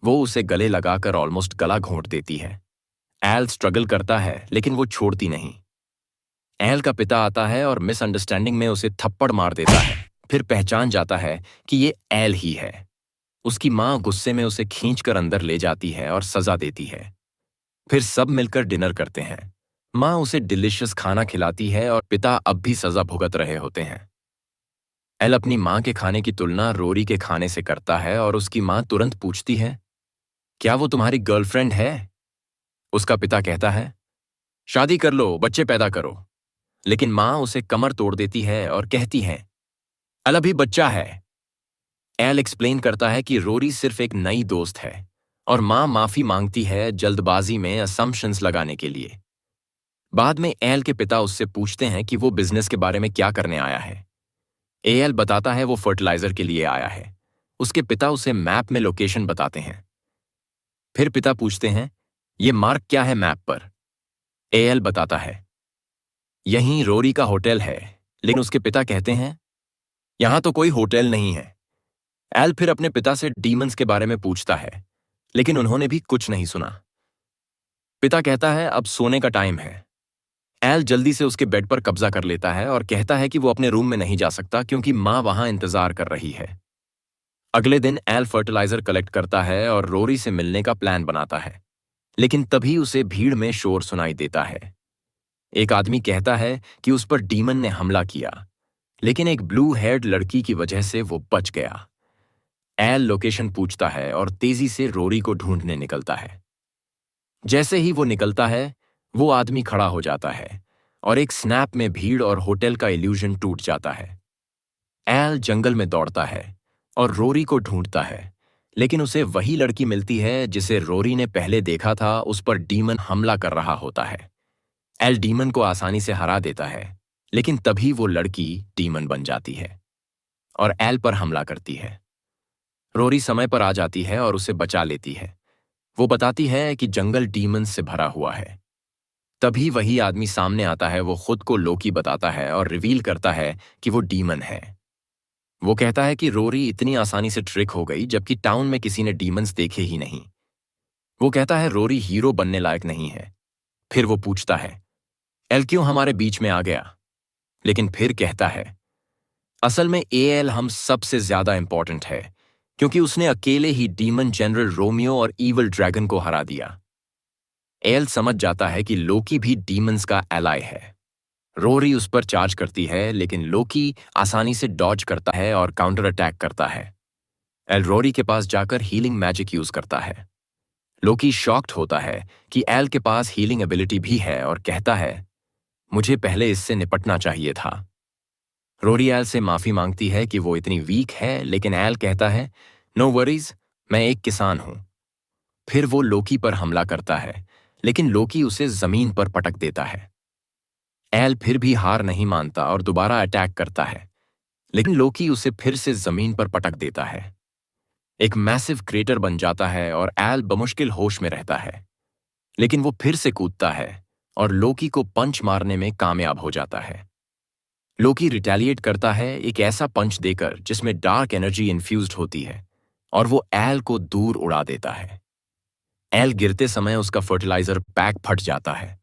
वो उसे गले लगाकर ऑलमोस्ट गला घोंट देती है। एल स्ट्रगल करता है, लेकिन वो छोड़ती नहीं। एल का पिता आता है और मिसअंडरस्टैंडिंग में उसे थप्पड़ मार देता है। फिर पहचान जाता है कि ये एल ही है। उसकी माँ गुस्से में उसे खींचकर अंदर ले जाती है और सजा देती है। फिर सब मिलकर डिनर करते हैं। माँ उसे डिलिशियस खाना खिलाती है और पिता अब भी सजा भुगत रहे होते हैं। एल अपनी माँ के खाने की तुलना रोरी के खाने से करता है और उसकी माँ तुरंत पूछती है, क्या वो तुम्हारी गर्लफ्रेंड है? उसका पिता कहता है, शादी कर लो, बच्चे पैदा करो। लेकिन माँ उसे कमर तोड़ देती है और कहती है, एल अभी बच्चा है। एल एक्सप्लेन करता है कि रोरी सिर्फ एक नई दोस्त है और माँ माफी मांगती है जल्दबाजी में असम्पशंस लगाने के लिए। बाद में एल के पिता उससे पूछते हैं कि वो बिजनेस के बारे में क्या करने आया है। एल बताता है वो फर्टिलाइजर के लिए आया है। उसके पिता उसे मैप में लोकेशन बताते हैं। फिर पिता पूछते हैं, ये मार्क क्या है मैप पर? एल बताता है, यहीं रोरी का होटल है, लेकिन उसके पिता कहते हैं, यहां तो कोई होटल नहीं है। एल फिर अपने पिता से डीमंस के बारे में पूछता है, लेकिन उन्होंने भी कुछ नहीं सुना। पिता कहता है अब सोने का टाइम है। एल जल्दी से उसके बेड पर कब्जा कर लेता है और कहता है कि वो अपने रूम में नहीं जा सकता क्योंकि माँ वहां इंतजार कर रही है। अगले दिन एल फर्टिलाइजर कलेक्ट करता है और रोरी से मिलने का प्लान बनाता है, लेकिन तभी उसे भीड़ में शोर सुनाई देता है। एक आदमी कहता है कि उस पर डीमन ने हमला किया, लेकिन एक ब्लू हेयर्ड लड़की की वजह से वो बच गया। एल लोकेशन पूछता है और तेजी से रोरी को ढूंढने निकलता है। जैसे ही वो निकलता है, वो आदमी खड़ा हो जाता है और एक स्नैप में भीड़ और होटल का इल्यूजन टूट जाता है। एल जंगल में दौड़ता है और रोरी को ढूंढता है, लेकिन उसे वही लड़की मिलती है जिसे रोरी ने पहले देखा था। उस पर डीमन हमला कर रहा होता है। एल डीमन को आसानी से हरा देता है, लेकिन तभी वो लड़की डीमन बन जाती है और एल पर हमला करती है। रोरी समय पर आ जाती है और उसे बचा लेती है। वो बताती है कि जंगल डीमन से भरा हुआ है। तभी वही आदमी सामने आता है। वो खुद को लोकी बताता है और रिवील करता है कि वो डीमन है। वो कहता है कि रोरी इतनी आसानी से ट्रिक हो गई, जबकि टाउन में किसी ने डीमंस देखे ही नहीं। वो कहता है रोरी हीरो बनने लायक नहीं है। फिर वो पूछता है, एल क्यों हमारे बीच में आ गया? लेकिन फिर कहता है, असल में एल हम सबसे ज्यादा इंपॉर्टेंट है, क्योंकि उसने अकेले ही डीमन जनरल रोमियो और ईवल ड्रैगन को हरा दिया। एल समझ जाता है कि लोकी भी डीमंस का एलाय है। रोरी उस पर चार्ज करती है, लेकिन लोकी आसानी से डॉज करता है और काउंटर अटैक करता है। एल रोरी के पास जाकर हीलिंग मैजिक यूज करता है। लोकी शॉक्ड होता है कि एल के पास हीलिंग एबिलिटी भी है और कहता है, मुझे पहले इससे निपटना चाहिए था। रोरी एल से माफी मांगती है कि वो इतनी वीक है, लेकिन एल कहता है, नो वरीज, मैं एक किसान हूं। फिर वो लोकी पर हमला करता है, लेकिन लोकी उसे जमीन पर पटक देता है। एल फिर भी हार नहीं मानता और दोबारा अटैक करता है, लेकिन लोकी उसे फिर से जमीन पर पटक देता है। एक मैसिव क्रेटर बन जाता है और एल बमुश्किल होश में रहता है, लेकिन वो फिर से कूदता है और लोकी को पंच मारने में कामयाब हो जाता है। लोकी रिटेलिएट करता है, एक ऐसा पंच देकर जिसमें डार्क एनर्जी इन्फ्यूज्ड होती है, और वो एल को दूर उड़ा देता है। एल गिरते समय उसका फर्टिलाइजर पैक फट जाता है।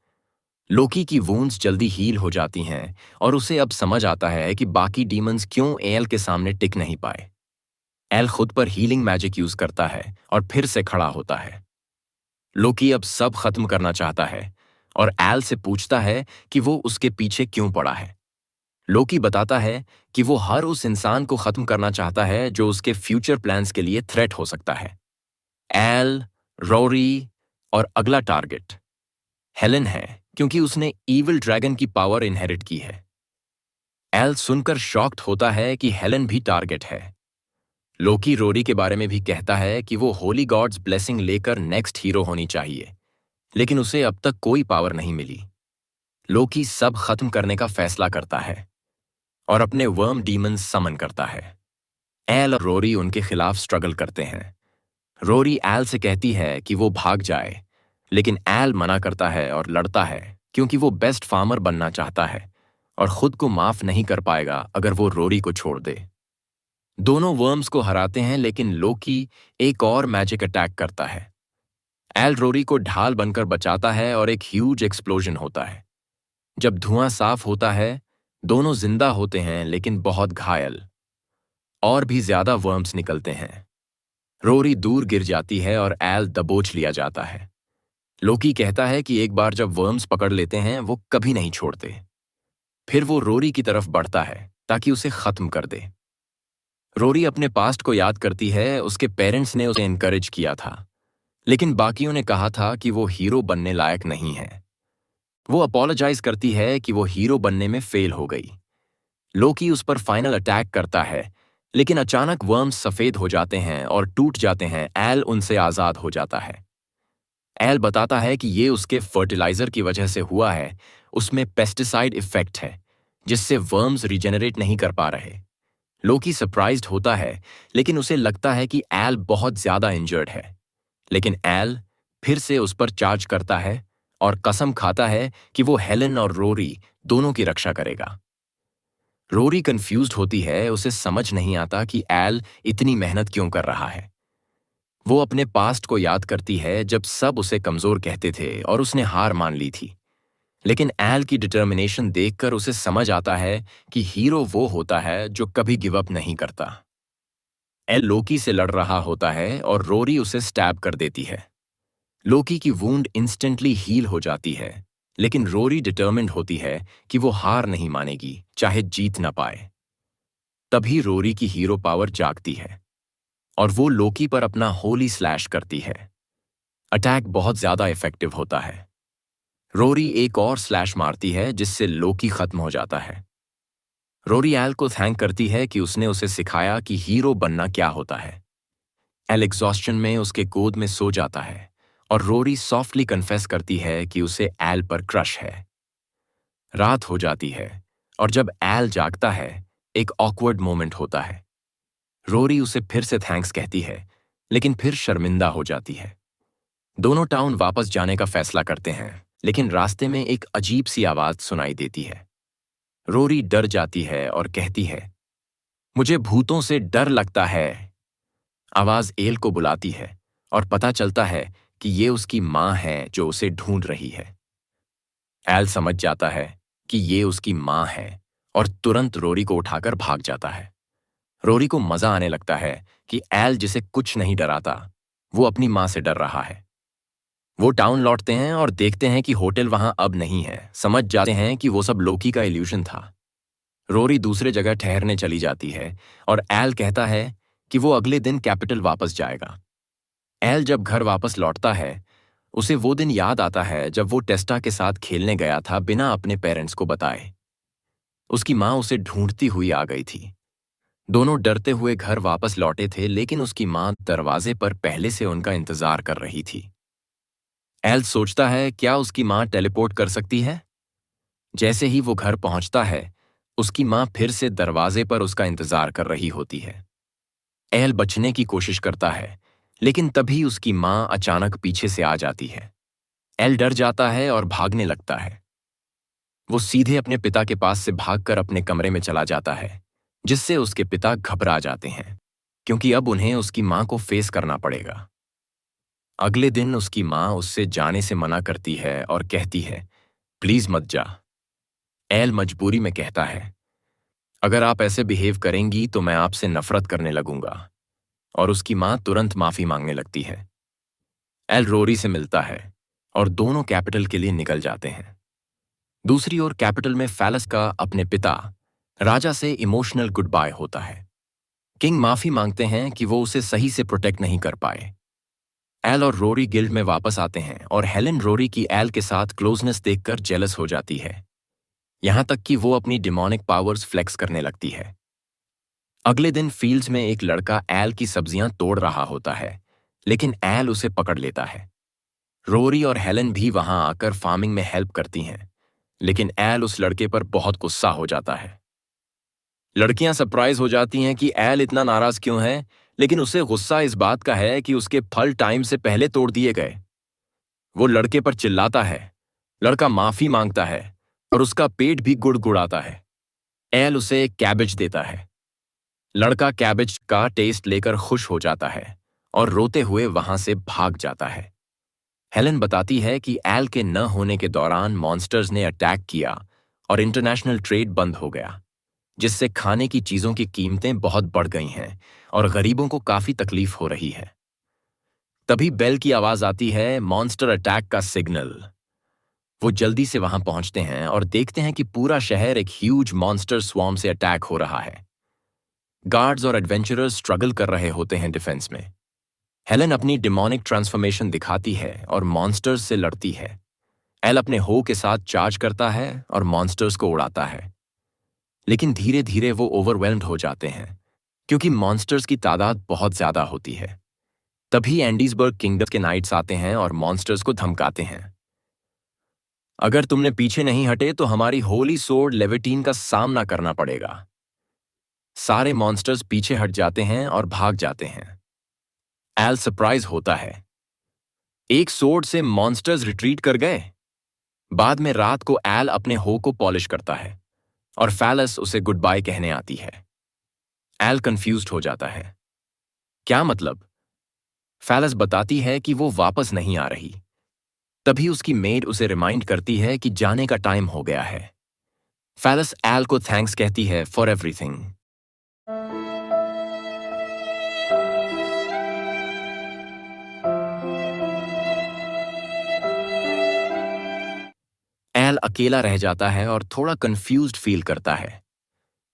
लोकी की वूंड्स जल्दी हील हो जाती हैं और उसे अब समझ आता है कि बाकी डीमंस क्यों एल के सामने टिक नहीं पाए। एल खुद पर हीलिंग मैजिक यूज करता है और फिर से खड़ा होता है। लोकी अब सब खत्म करना चाहता है और एल से पूछता है कि वो उसके पीछे क्यों पड़ा है। लोकी बताता है कि वो हर उस इंसान को खत्म करना चाहता है जो उसके फ्यूचर प्लान्स के लिए थ्रेट हो सकता है। एल, रोरी और अगला टारगेट हेलेन है, क्योंकि उसने ईविल ड्रैगन की पावर इनहेरिट की है। एल सुनकर शॉक्ड होता है कि हेलेन भी टारगेट है। लोकी रोरी के बारे में भी कहता है कि वो होली गॉड्स ब्लेसिंग लेकर नेक्स्ट हीरो होनी चाहिए, लेकिन उसे अब तक कोई पावर नहीं मिली। लोकी सब खत्म करने का फैसला करता है और अपने वर्म डीमंस समन करता है। एल और रोरी उनके खिलाफ स्ट्रगल करते हैं। रोरी एल से कहती है कि वो भाग जाए, लेकिन एल मना करता है और लड़ता है, क्योंकि वो बेस्ट फार्मर बनना चाहता है और खुद को माफ नहीं कर पाएगा अगर वो रोरी को छोड़ दे। दोनों वर्म्स को हराते हैं, लेकिन लोकी एक और मैजिक अटैक करता है। एल रोरी को ढाल बनकर बचाता है और एक ह्यूज एक्सप्लोजन होता है। जब धुआं साफ होता है, दोनों जिंदा होते हैं, लेकिन बहुत घायल। और भी ज्यादा वर्म्स निकलते हैं। रोरी दूर गिर जाती है और एल दबोच लिया जाता है। लोकी कहता है कि एक बार जब वर्म्स पकड़ लेते हैं, वो कभी नहीं छोड़ते। फिर वो रोरी की तरफ बढ़ता है ताकि उसे खत्म कर दे। रोरी अपने पास्ट को याद करती है, उसके पेरेंट्स ने उसे एनकरेज किया था, लेकिन बाकियों ने कहा था कि वो हीरो बनने लायक नहीं है। वो अपोलोजाइज करती है कि वो हीरो बनने में फेल हो गई। लोकी उस पर फाइनल अटैक करता है, लेकिन अचानक वर्म्स सफेद हो जाते हैं और टूट जाते हैं। एल उनसे आजाद हो जाता है। एल बताता है कि ये उसके फर्टिलाइजर की वजह से हुआ है, उसमें पेस्टिसाइड इफेक्ट है, जिससे वर्म्स रिजेनरेट नहीं कर पा रहे। लोकी सरप्राइज्ड होता है, लेकिन उसे लगता है कि एल बहुत ज्यादा इंजर्ड है। लेकिन एल फिर से उस पर चार्ज करता है और कसम खाता है कि वो हेलेन और रोरी दोनों की रक्षा करेगा। रोरी कंफ्यूज्ड होती है, उसे समझ नहीं आता कि एल इतनी मेहनत क्यों कर रहा है। वो अपने पास्ट को याद करती है जब सब उसे कमजोर कहते थे और उसने हार मान ली थी। लेकिन एल की डिटर्मिनेशन देखकर उसे समझ आता है कि हीरो वो होता है जो कभी गिव अप नहीं करता। एल लोकी से लड़ रहा होता है और रोरी उसे स्टैब कर देती है। लोकी की वूंड इंस्टेंटली हील हो जाती है, लेकिन रोरी डिटर्मिन्ड होती है कि वो हार नहीं मानेगी, चाहे जीत ना पाए। तभी रोरी की हीरो पावर जागती है और वो लोकी पर अपना होली स्लैश करती है। अटैक बहुत ज्यादा इफेक्टिव होता है। रोरी एक और स्लैश मारती है, जिससे लोकी खत्म हो जाता है। रोरी एल को थैंक करती है कि उसने उसे सिखाया कि हीरो बनना क्या होता है। एल एग्जॉस्शन में उसके गोद में सो जाता है और रोरी सॉफ्टली कन्फेस करती है कि उसे एल पर क्रश है। रात हो जाती है और जब एल जागता है, एक ऑकवर्ड मोमेंट होता है। रोरी उसे फिर से थैंक्स कहती है, लेकिन फिर शर्मिंदा हो जाती है। दोनों टाउन वापस जाने का फैसला करते हैं, लेकिन रास्ते में एक अजीब सी आवाज सुनाई देती है। रोरी डर जाती है और कहती है, मुझे भूतों से डर लगता है। आवाज एल को बुलाती है और पता चलता है कि ये उसकी मां है जो उसे ढूंढ रही है। एल समझ जाता है कि ये उसकी माँ है और तुरंत रोरी को उठाकर भाग जाता है। रोरी को मजा आने लगता है कि एल जिसे कुछ नहीं डराता, वो अपनी माँ से डर रहा है। वो टाउन लौटते हैं और देखते हैं कि होटल वहां अब नहीं है। समझ जाते हैं कि वो सब लोकी का इल्यूशन था। रोरी दूसरे जगह ठहरने चली जाती है और एल कहता है कि वो अगले दिन कैपिटल वापस जाएगा। एल जब घर वापस लौटता है, उसे वो दिन याद आता है जब वो टेस्टा के साथ खेलने गया था बिना अपने पेरेंट्स को बताए। उसकी माँ उसे ढूंढती हुई आ गई थी। दोनों डरते हुए घर वापस लौटे थे, लेकिन उसकी माँ दरवाजे पर पहले से उनका इंतजार कर रही थी। एल सोचता है क्या उसकी माँ टेलीपोर्ट कर सकती है। जैसे ही वो घर पहुंचता है, उसकी माँ फिर से दरवाजे पर उसका इंतजार कर रही होती है। एल बचने की कोशिश करता है, लेकिन तभी उसकी माँ अचानक पीछे से आ जाती है। एल डर जाता है और भागने लगता है। वो सीधे अपने पिता के पास से भागकर अपने कमरे में चला जाता है, जिससे उसके पिता घबरा जाते हैं, क्योंकि अब उन्हें उसकी माँ को फेस करना पड़ेगा। अगले दिन उसकी माँ उससे जाने से मना करती है और कहती है, प्लीज मत जा। एल मजबूरी में कहता है, अगर आप ऐसे बिहेव करेंगी तो मैं आपसे नफरत करने लगूंगा। और उसकी माँ तुरंत माफी मांगने लगती है। एल रोरी से मिलता है और दोनों कैपिटल के लिए निकल जाते हैं। दूसरी ओर कैपिटल में फैलस का अपने पिता राजा से इमोशनल गुड बाय होता है। किंग माफी मांगते हैं कि वो उसे सही से प्रोटेक्ट नहीं कर पाए। एल और रोरी गिल्ड में वापस आते हैं और हेलेन रोरी की एल के साथ क्लोजनेस देखकर जेलस हो जाती है, यहां तक कि वो अपनी डिमोनिक पावर्स फ्लेक्स करने लगती है। अगले दिन फील्ड्स में एक लड़का एल की सब्जियां तोड़ रहा होता है, लेकिन एल उसे पकड़ लेता है। रोरी और हेलेन भी वहां आकर फार्मिंग में हेल्प करती हैं, लेकिन एल उस लड़के पर बहुत गुस्सा हो जाता है। लड़कियां सरप्राइज हो जाती हैं कि एल इतना नाराज क्यों है, लेकिन उसे गुस्सा इस बात का है कि उसके फल टाइम से पहले तोड़ दिए गए। वो लड़के पर चिल्लाता है, लड़का माफी मांगता है और उसका पेट भी गुड़गुड़ाता है। एल उसे एक कैबेज देता है। लड़का कैबेज का टेस्ट लेकर खुश हो जाता है और रोते हुए वहां से भाग जाता है। हेलेन बताती है कि एल के न होने के दौरान मॉन्स्टर्स ने अटैक किया और इंटरनेशनल ट्रेड बंद हो गया, जिससे खाने की चीजों की कीमतें बहुत बढ़ गई हैं और गरीबों को काफी तकलीफ हो रही है। तभी बेल की आवाज आती है, मॉन्स्टर अटैक का सिग्नल। वो जल्दी से वहां पहुंचते हैं और देखते हैं कि पूरा शहर एक ह्यूज मॉन्स्टर स्वॉर्म से अटैक हो रहा है। गार्ड्स और एडवेंचरर्स स्ट्रगल कर रहे होते हैं डिफेंस में। हेलेन अपनी डिमोनिक ट्रांसफॉर्मेशन दिखाती है और मॉन्स्टर्स से लड़ती है। एल अपने हो के साथ चार्ज करता है और मॉन्स्टर्स को उड़ाता है, लेकिन धीरे धीरे वो ओवरवेल्म्ड हो जाते हैं, क्योंकि मॉन्स्टर्स की तादाद बहुत ज्यादा होती है। तभी एंडीजबर्ग किंगडम के नाइट्स आते हैं और मॉन्स्टर्स को धमकाते हैं, अगर तुमने पीछे नहीं हटे तो हमारी होली सोर्ड लेविटीन का सामना करना पड़ेगा। सारे मॉन्स्टर्स पीछे हट जाते हैं और भाग जाते हैं। एल सरप्राइज होता है, एक सोर्ड से मॉन्स्टर्स रिट्रीट कर गए। बाद में रात को एल अपने हो को पॉलिश करता है और फैलस उसे गुड बाय कहने आती है। एल कंफ्यूज्ड हो जाता है, क्या मतलब? फैलस बताती है कि वो वापस नहीं आ रही। तभी उसकी मेड उसे रिमाइंड करती है कि जाने का टाइम हो गया है। फैलस एल को थैंक्स कहती है फॉर एवरीथिंग। एल अकेला रह जाता है और थोड़ा कंफ्यूज्ड फील करता है।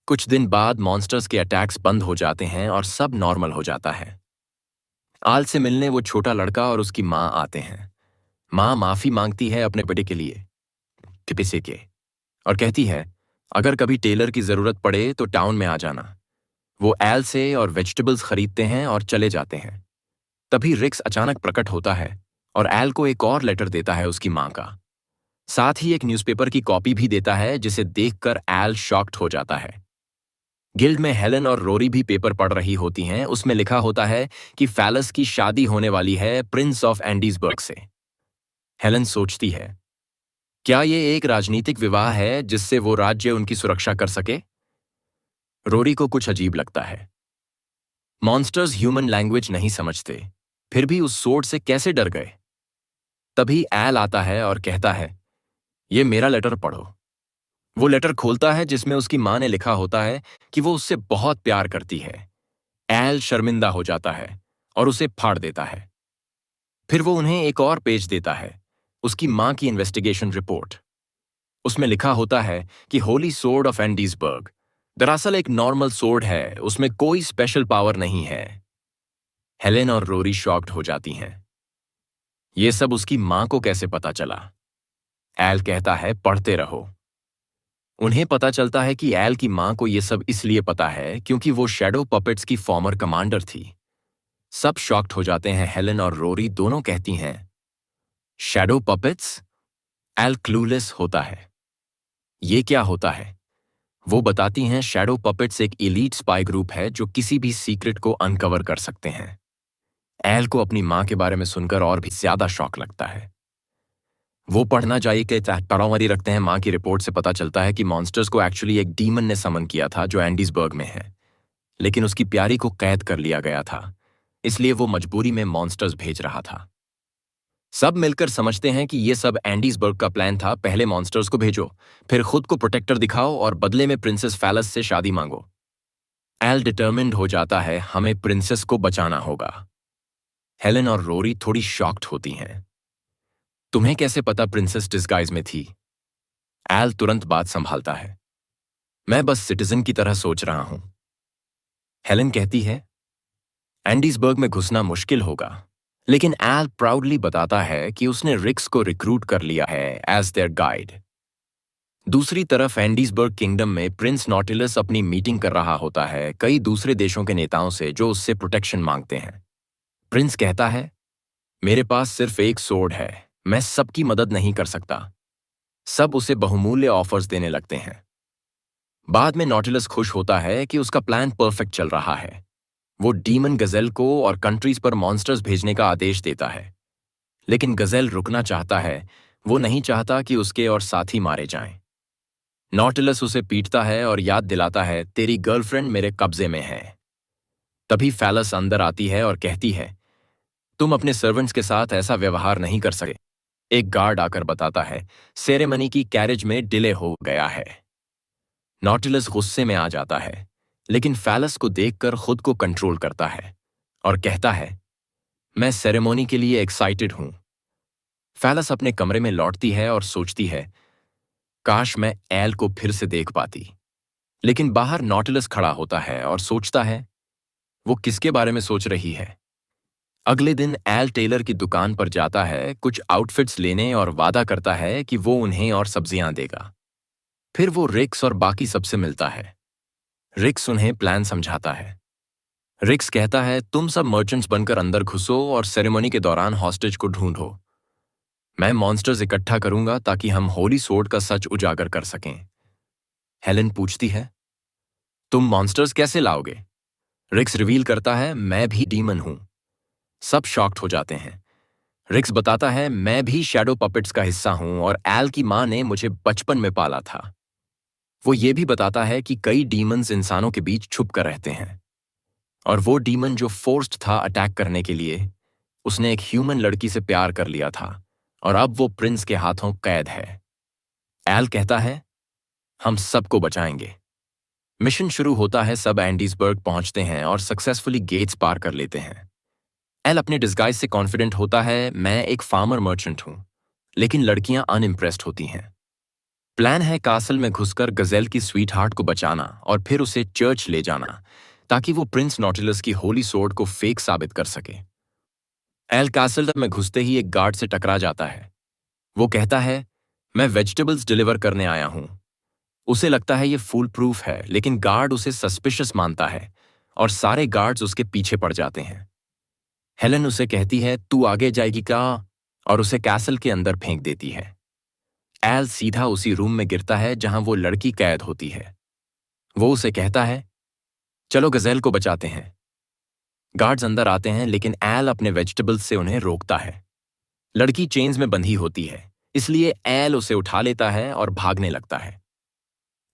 कुछ दिन बाद मॉन्स्टर्स के अटैक्स बंद हो जाते हैं और सब नॉर्मल हो जाता है। आल से मिलने वो छोटा लड़का और उसकी माँ आते हैं। माँ माफी मांगती है अपने बेटे के लिए, टिपिसे के, और कहती है, अगर कभी टेलर की जरूरत पड़े तो टाउन में आ जाना। वो एल से और वेजिटेबल्स खरीदते हैं और चले जाते हैं। तभी रिक्स अचानक प्रकट होता है और एल को एक और लेटर देता है उसकी माँ का। साथ ही एक न्यूज़पेपर की कॉपी भी देता है, जिसे देखकर एल शॉक्ड हो जाता है। गिल्ड में हेलेन और रोरी भी पेपर पढ़ रही होती हैं। उसमें लिखा होता है कि फैलस की शादी होने वाली है प्रिंस ऑफ एंडीजबर्ग से। हेलेन सोचती है, क्या ये एक राजनीतिक विवाह है जिससे वो राज्य उनकी सुरक्षा कर सके? रोरी को कुछ अजीब लगता है। मॉन्स्टर्स ह्यूमन लैंग्वेज नहीं समझते, फिर भी उस सोर्ड से कैसे डर गए? तभी एल आता है और कहता है, ये मेरा लेटर पढ़ो। वो लेटर खोलता है जिसमें उसकी माँ ने लिखा होता है कि वो उससे बहुत प्यार करती है। एल शर्मिंदा हो जाता है और उसे फाड़ देता है। फिर वो उन्हें एक और पेज देता है, उसकी माँ की इन्वेस्टिगेशन रिपोर्ट। उसमें लिखा होता है कि होली सोर्ड ऑफ एंडीजबर्ग दरअसल एक नॉर्मल सोर्ड है, उसमें कोई स्पेशल पावर नहीं है। हेलेन और रोरी शॉक्ड हो जाती हैं। ये सब उसकी माँ को कैसे पता चला? एल कहता है पढ़ते रहो। उन्हें पता चलता है कि एल की माँ को यह सब इसलिए पता है क्योंकि वो शैडो पपेट्स की फॉर्मर कमांडर थी। सब शॉक्ड हो जाते हैं। हेलेन और रोरी दोनों कहती हैं, शैडो पपेट्स? एल क्लूलेस होता है। ये क्या होता है? वो बताती हैं, शैडो पपेट्स एक एलीट स्पाई ग्रुप है जो किसी भी सीक्रेट को अनकवर कर सकते हैं। एल को अपनी माँ के बारे में सुनकर और भी ज्यादा शौक लगता है। वो पढ़ना चाहिए कि पड़ावरी रखते हैं। माँ की रिपोर्ट से पता चलता है कि मॉन्स्टर्स को एक्चुअली एक डीमन ने समन किया था जो एंडीजबर्ग में है, लेकिन उसकी प्यारी को कैद कर लिया गया था, इसलिए वो मजबूरी में मॉन्स्टर्स भेज रहा था। सब मिलकर समझते हैं कि ये सब एंडीजबर्ग का प्लान था। पहले मॉन्स्टर्स को भेजो, फिर खुद को प्रोटेक्टर दिखाओ और बदले में प्रिंसेस फैलस से शादी मांगो। एल डिटर्मिन्ड हो जाता है, हमें प्रिंसेस को बचाना होगा। हेलेन और रोरी थोड़ी शॉक्ड होती हैं। तुम्हें कैसे पता प्रिंसेस डिस्गाइज में थी? एल तुरंत बात संभालता है, मैं बस सिटीजन की तरह सोच रहा हूं। हेलेन कहती है, एंडीजबर्ग में घुसना मुश्किल होगा, लेकिन एल प्राउडली बताता है कि उसने रिक्स को रिक्रूट कर लिया है एज देयर गाइड। दूसरी तरफ एंडीजबर्ग किंगडम में प्रिंस नॉटिलस अपनी मीटिंग कर रहा होता है कई दूसरे देशों के नेताओं से जो उससे प्रोटेक्शन मांगते हैं। प्रिंस कहता है, मेरे पास सिर्फ एक सोर्ड है, मैं सबकी मदद नहीं कर सकता। सब उसे बहुमूल्य ऑफर्स देने लगते हैं। बाद में नॉटिलस खुश होता है कि उसका प्लान परफेक्ट चल रहा है। वो डीमन गजेल को और कंट्रीज पर मॉन्स्टर्स भेजने का आदेश देता है, लेकिन गजेल रुकना चाहता है। वो नहीं चाहता कि उसके और साथी मारे जाएं। नॉटिलस उसे पीटता है और याद दिलाता है, तेरी गर्लफ्रेंड मेरे कब्जे में है। तभी फैलस अंदर आती है और कहती है, तुम अपने सर्वेंट्स के साथ ऐसा व्यवहार नहीं कर सके। एक गार्ड आकर बताता है, सेरेमनी की कैरेज में डिले हो गया है। नॉटिलस गुस्से में आ जाता है, लेकिन फैलस को देखकर खुद को कंट्रोल करता है और कहता है, मैं सेरेमनी के लिए एक्साइटेड हूं। फैलस अपने कमरे में लौटती है और सोचती है, काश मैं एल को फिर से देख पाती। लेकिन बाहर नॉटिलस खड़ा होता है और सोचता है, वो किसके बारे में सोच रही है। अगले दिन एल टेलर की दुकान पर जाता है कुछ आउटफिट्स लेने और वादा करता है कि वो उन्हें और सब्जियां देगा। फिर वो रिक्स और बाकी सबसे मिलता है। रिक्स उन्हें प्लान समझाता है। रिक्स कहता है, तुम सब मर्चेंट्स बनकर अंदर घुसो और सेरेमनी के दौरान हॉस्टेज को ढूंढो। मैं मॉन्स्टर्स इकट्ठा करूंगा ताकि हम होली सोर्ड का सच उजागर कर सकें। हेलेन पूछती है, तुम मॉन्स्टर्स कैसे लाओगे? रिक्स रिवील करता है, मैं भी डीमन हूं। सब शॉक्ड हो जाते हैं। रिक्स बताता है, मैं भी शैडो पपेट्स का हिस्सा हूं और एल की मां ने मुझे बचपन में पाला था। वो ये भी बताता है कि कई डीमंस इंसानों के बीच छुप कर रहते हैं, और वो डीमन जो फोर्स्ड था अटैक करने के लिए, उसने एक ह्यूमन लड़की से प्यार कर लिया था और अब वो प्रिंस के हाथों कैद है। एल कहता है, हम सबको बचाएंगे। मिशन शुरू होता है। सब एंडीजबर्ग पहुंचते हैं और सक्सेसफुली गेट्स पार कर लेते हैं। एल अपने डिस्गाइज से कॉन्फिडेंट होता है, मैं एक फार्मर मर्चेंट हूं, लेकिन लड़कियां अनइम्प्रेस्ड होती हैं। प्लान है कासल में घुसकर गजेल की स्वीट हार्ट को बचाना और फिर उसे चर्च ले जाना ताकि वो प्रिंस नॉटिलस की होली सोर्ड को फेक साबित कर सके। एल कासल में घुसते ही एक गार्ड से टकरा जाता है। वो कहता है, मैं वेजिटेबल्स डिलीवर करने आया हूं। उसे लगता है ये फूल प्रूफ है, लेकिन गार्ड उसे सस्पिशियस मानता है और सारे गार्ड्स उसके पीछे पड़ जाते हैं। हेलेन उसे कहती है, तू आगे जाएगी क्या, और उसे कैसल के अंदर फेंक देती है। एल सीधा उसी रूम में गिरता है जहां वो लड़की कैद होती है। वो उसे कहता है, चलो गजेल को बचाते हैं। गार्ड्स अंदर आते हैं, लेकिन एल अपने वेजिटेबल्स से उन्हें रोकता है। लड़की चेन्स में बंधी होती है, इसलिए एल उसे उठा लेता है और भागने लगता है।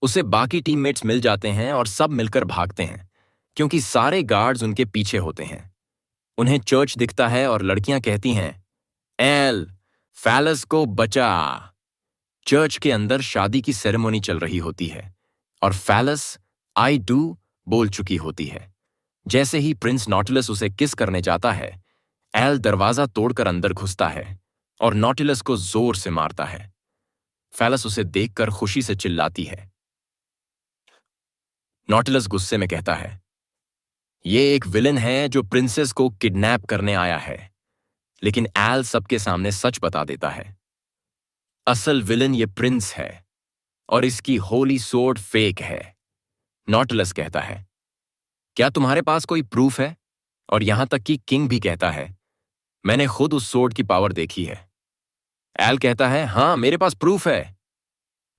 उसे बाकी टीममेट्स मिल जाते हैं और सब मिलकर भागते हैं क्योंकि सारे गार्ड्स उनके पीछे होते हैं। उन्हें चर्च दिखता है और लड़कियां कहती हैं, एल, फैलस को बचा। चर्च के अंदर शादी की सेरेमनी चल रही होती है और फैलस आई डू बोल चुकी होती है। जैसे ही प्रिंस नॉटिलस उसे किस करने जाता है, एल दरवाजा तोड़कर अंदर घुसता है और नॉटिलस को जोर से मारता है। फैलस उसे देखकर खुशी से चिल्लाती है। नॉटिलस गुस्से में कहता है, ये एक विलन है जो प्रिंसेस को किडनैप करने आया है। लेकिन एल सबके सामने सच बता देता है। असल विलन ये प्रिंस है और इसकी होली सोर्ड फेक है। नॉटिलस कहता है, क्या तुम्हारे पास कोई प्रूफ है? और यहां तक कि किंग भी कहता है, मैंने खुद उस सोर्ड की पावर देखी है। एल कहता है, हां मेरे पास प्रूफ है।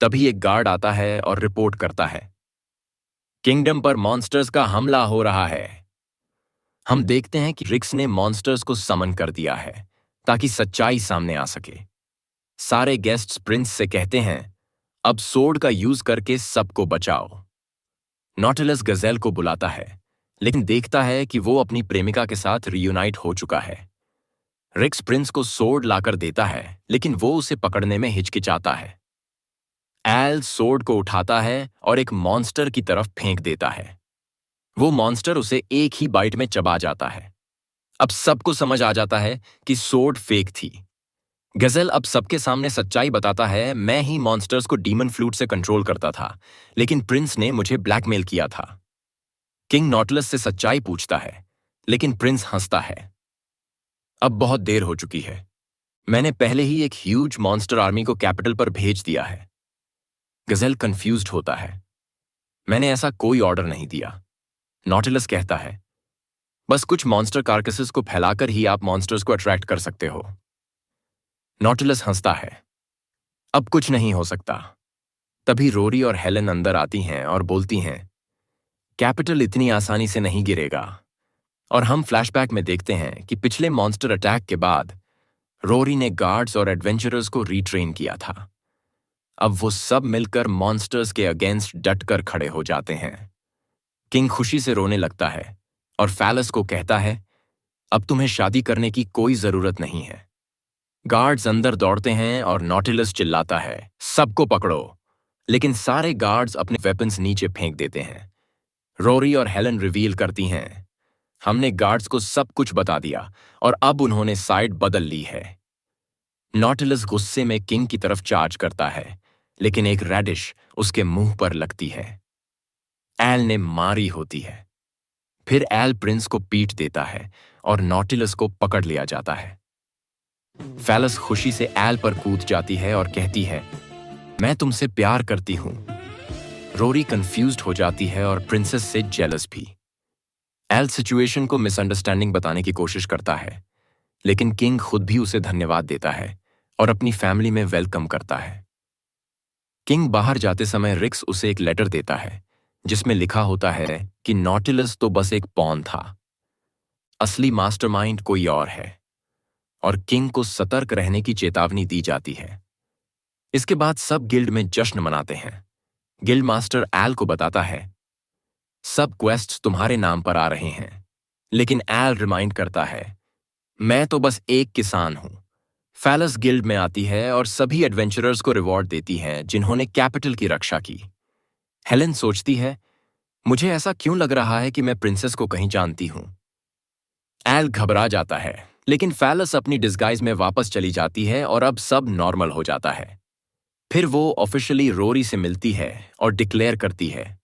तभी एक गार्ड आता है और रिपोर्ट करता है, किंगडम पर मॉन्स्टर्स का हमला हो रहा है। हम देखते हैं कि रिक्स ने मॉन्स्टर्स को समन कर दिया है ताकि सच्चाई सामने आ सके। सारे गेस्ट्स प्रिंस से कहते हैं, अब सोर्ड का यूज करके सबको बचाओ। नॉटिलस गजेल को बुलाता है, लेकिन देखता है कि वो अपनी प्रेमिका के साथ रियूनाइट हो चुका है। रिक्स प्रिंस को सोर्ड लाकर देता है, लेकिन वो उसे पकड़ने में हिचकिचाता है। एल सोर्ड को उठाता है और एक मॉन्स्टर की तरफ फेंक देता है। वो मॉन्स्टर उसे एक ही बाइट में चबा जाता है। अब सबको समझ आ जाता है कि सोर्ड फेक थी। गजेल अब सबके सामने सच्चाई बताता है, मैं ही मॉन्स्टर्स को डीमन फ्लूट से कंट्रोल करता था, लेकिन प्रिंस ने मुझे ब्लैकमेल किया था। किंग नॉटिलस से सच्चाई पूछता है, लेकिन प्रिंस हंसता है। अब बहुत देर हो चुकी है। मैंने पहले ही एक ह्यूज मॉन्स्टर आर्मी को कैपिटल पर भेज दिया है। गजेल कंफ्यूज्ड होता है, मैंने ऐसा कोई ऑर्डर नहीं दिया। नॉटिलस कहता है, बस कुछ मॉन्स्टर कार्कसेस को फैलाकर ही आप मॉन्स्टर्स को अट्रैक्ट कर सकते हो। नॉटिलस हंसता है, अब कुछ नहीं हो सकता। तभी रोरी और हेलेन अंदर आती हैं और बोलती हैं, कैपिटल इतनी आसानी से नहीं गिरेगा। और हम फ्लैशबैक में देखते हैं कि पिछले मॉन्स्टर अटैक के बाद रोरी ने गार्ड्स और एडवेंचरर्स को रीट्रेन किया था। अब वो सब मिलकर मॉन्स्टर्स के अगेंस्ट डटकर खड़े हो जाते हैं। किंग खुशी से रोने लगता है और फैलस को कहता है, अब तुम्हें शादी करने की कोई जरूरत नहीं है। गार्ड्स अंदर दौड़ते हैं और नॉटिलस चिल्लाता है, सबको पकड़ो। लेकिन सारे गार्ड्स अपने वेपन्स नीचे फेंक देते हैं। रोरी और हेलन रिवील करती हैं, हमने गार्ड्स को सब कुछ बता दिया और अब उन्होंने साइड बदल ली है। नॉटिलस गुस्से में किंग की तरफ चार्ज करता है, लेकिन एक रेडिश उसके मुंह पर लगती है। एल ने मारी होती है। फिर एल प्रिंस को पीट देता है और नॉटिलस को पकड़ लिया जाता है। फैलस खुशी से एल पर कूद जाती है और कहती है, मैं तुमसे प्यार करती हूं। रोरी कंफ्यूज्ड हो जाती है और प्रिंसेस से जेलस भी। एल सिचुएशन को मिसअंडरस्टैंडिंग बताने की कोशिश करता है, लेकिन किंग खुद भी उसे धन्यवाद देता है और अपनी फैमिली में वेलकम करता है। किंग बाहर जाते समय रिक्स उसे एक लेटर देता है जिसमें लिखा होता है कि नॉटिलस तो बस एक पॉन था, असली मास्टरमाइंड कोई और है, और किंग को सतर्क रहने की चेतावनी दी जाती है। इसके बाद सब गिल्ड में जश्न मनाते हैं। गिल्ड मास्टर एल को बताता है, सब क्वेस्ट्स तुम्हारे नाम पर आ रहे हैं, लेकिन एल रिमाइंड करता है, मैं तो बस एक किसान हूं। फैलस गिल्ड में आती है और सभी एडवेंचरर्स को रिवॉर्ड देती है जिन्होंने कैपिटल की रक्षा की। हेलेन सोचती है, मुझे ऐसा क्यों लग रहा है कि मैं प्रिंसेस को कहीं जानती हूं। एल घबरा जाता है, लेकिन फैलस अपनी डिस्गाइज में वापस चली जाती है और अब सब नॉर्मल हो जाता है। फिर वो ऑफिशियली रोरी से मिलती है और डिक्लेयर करती है,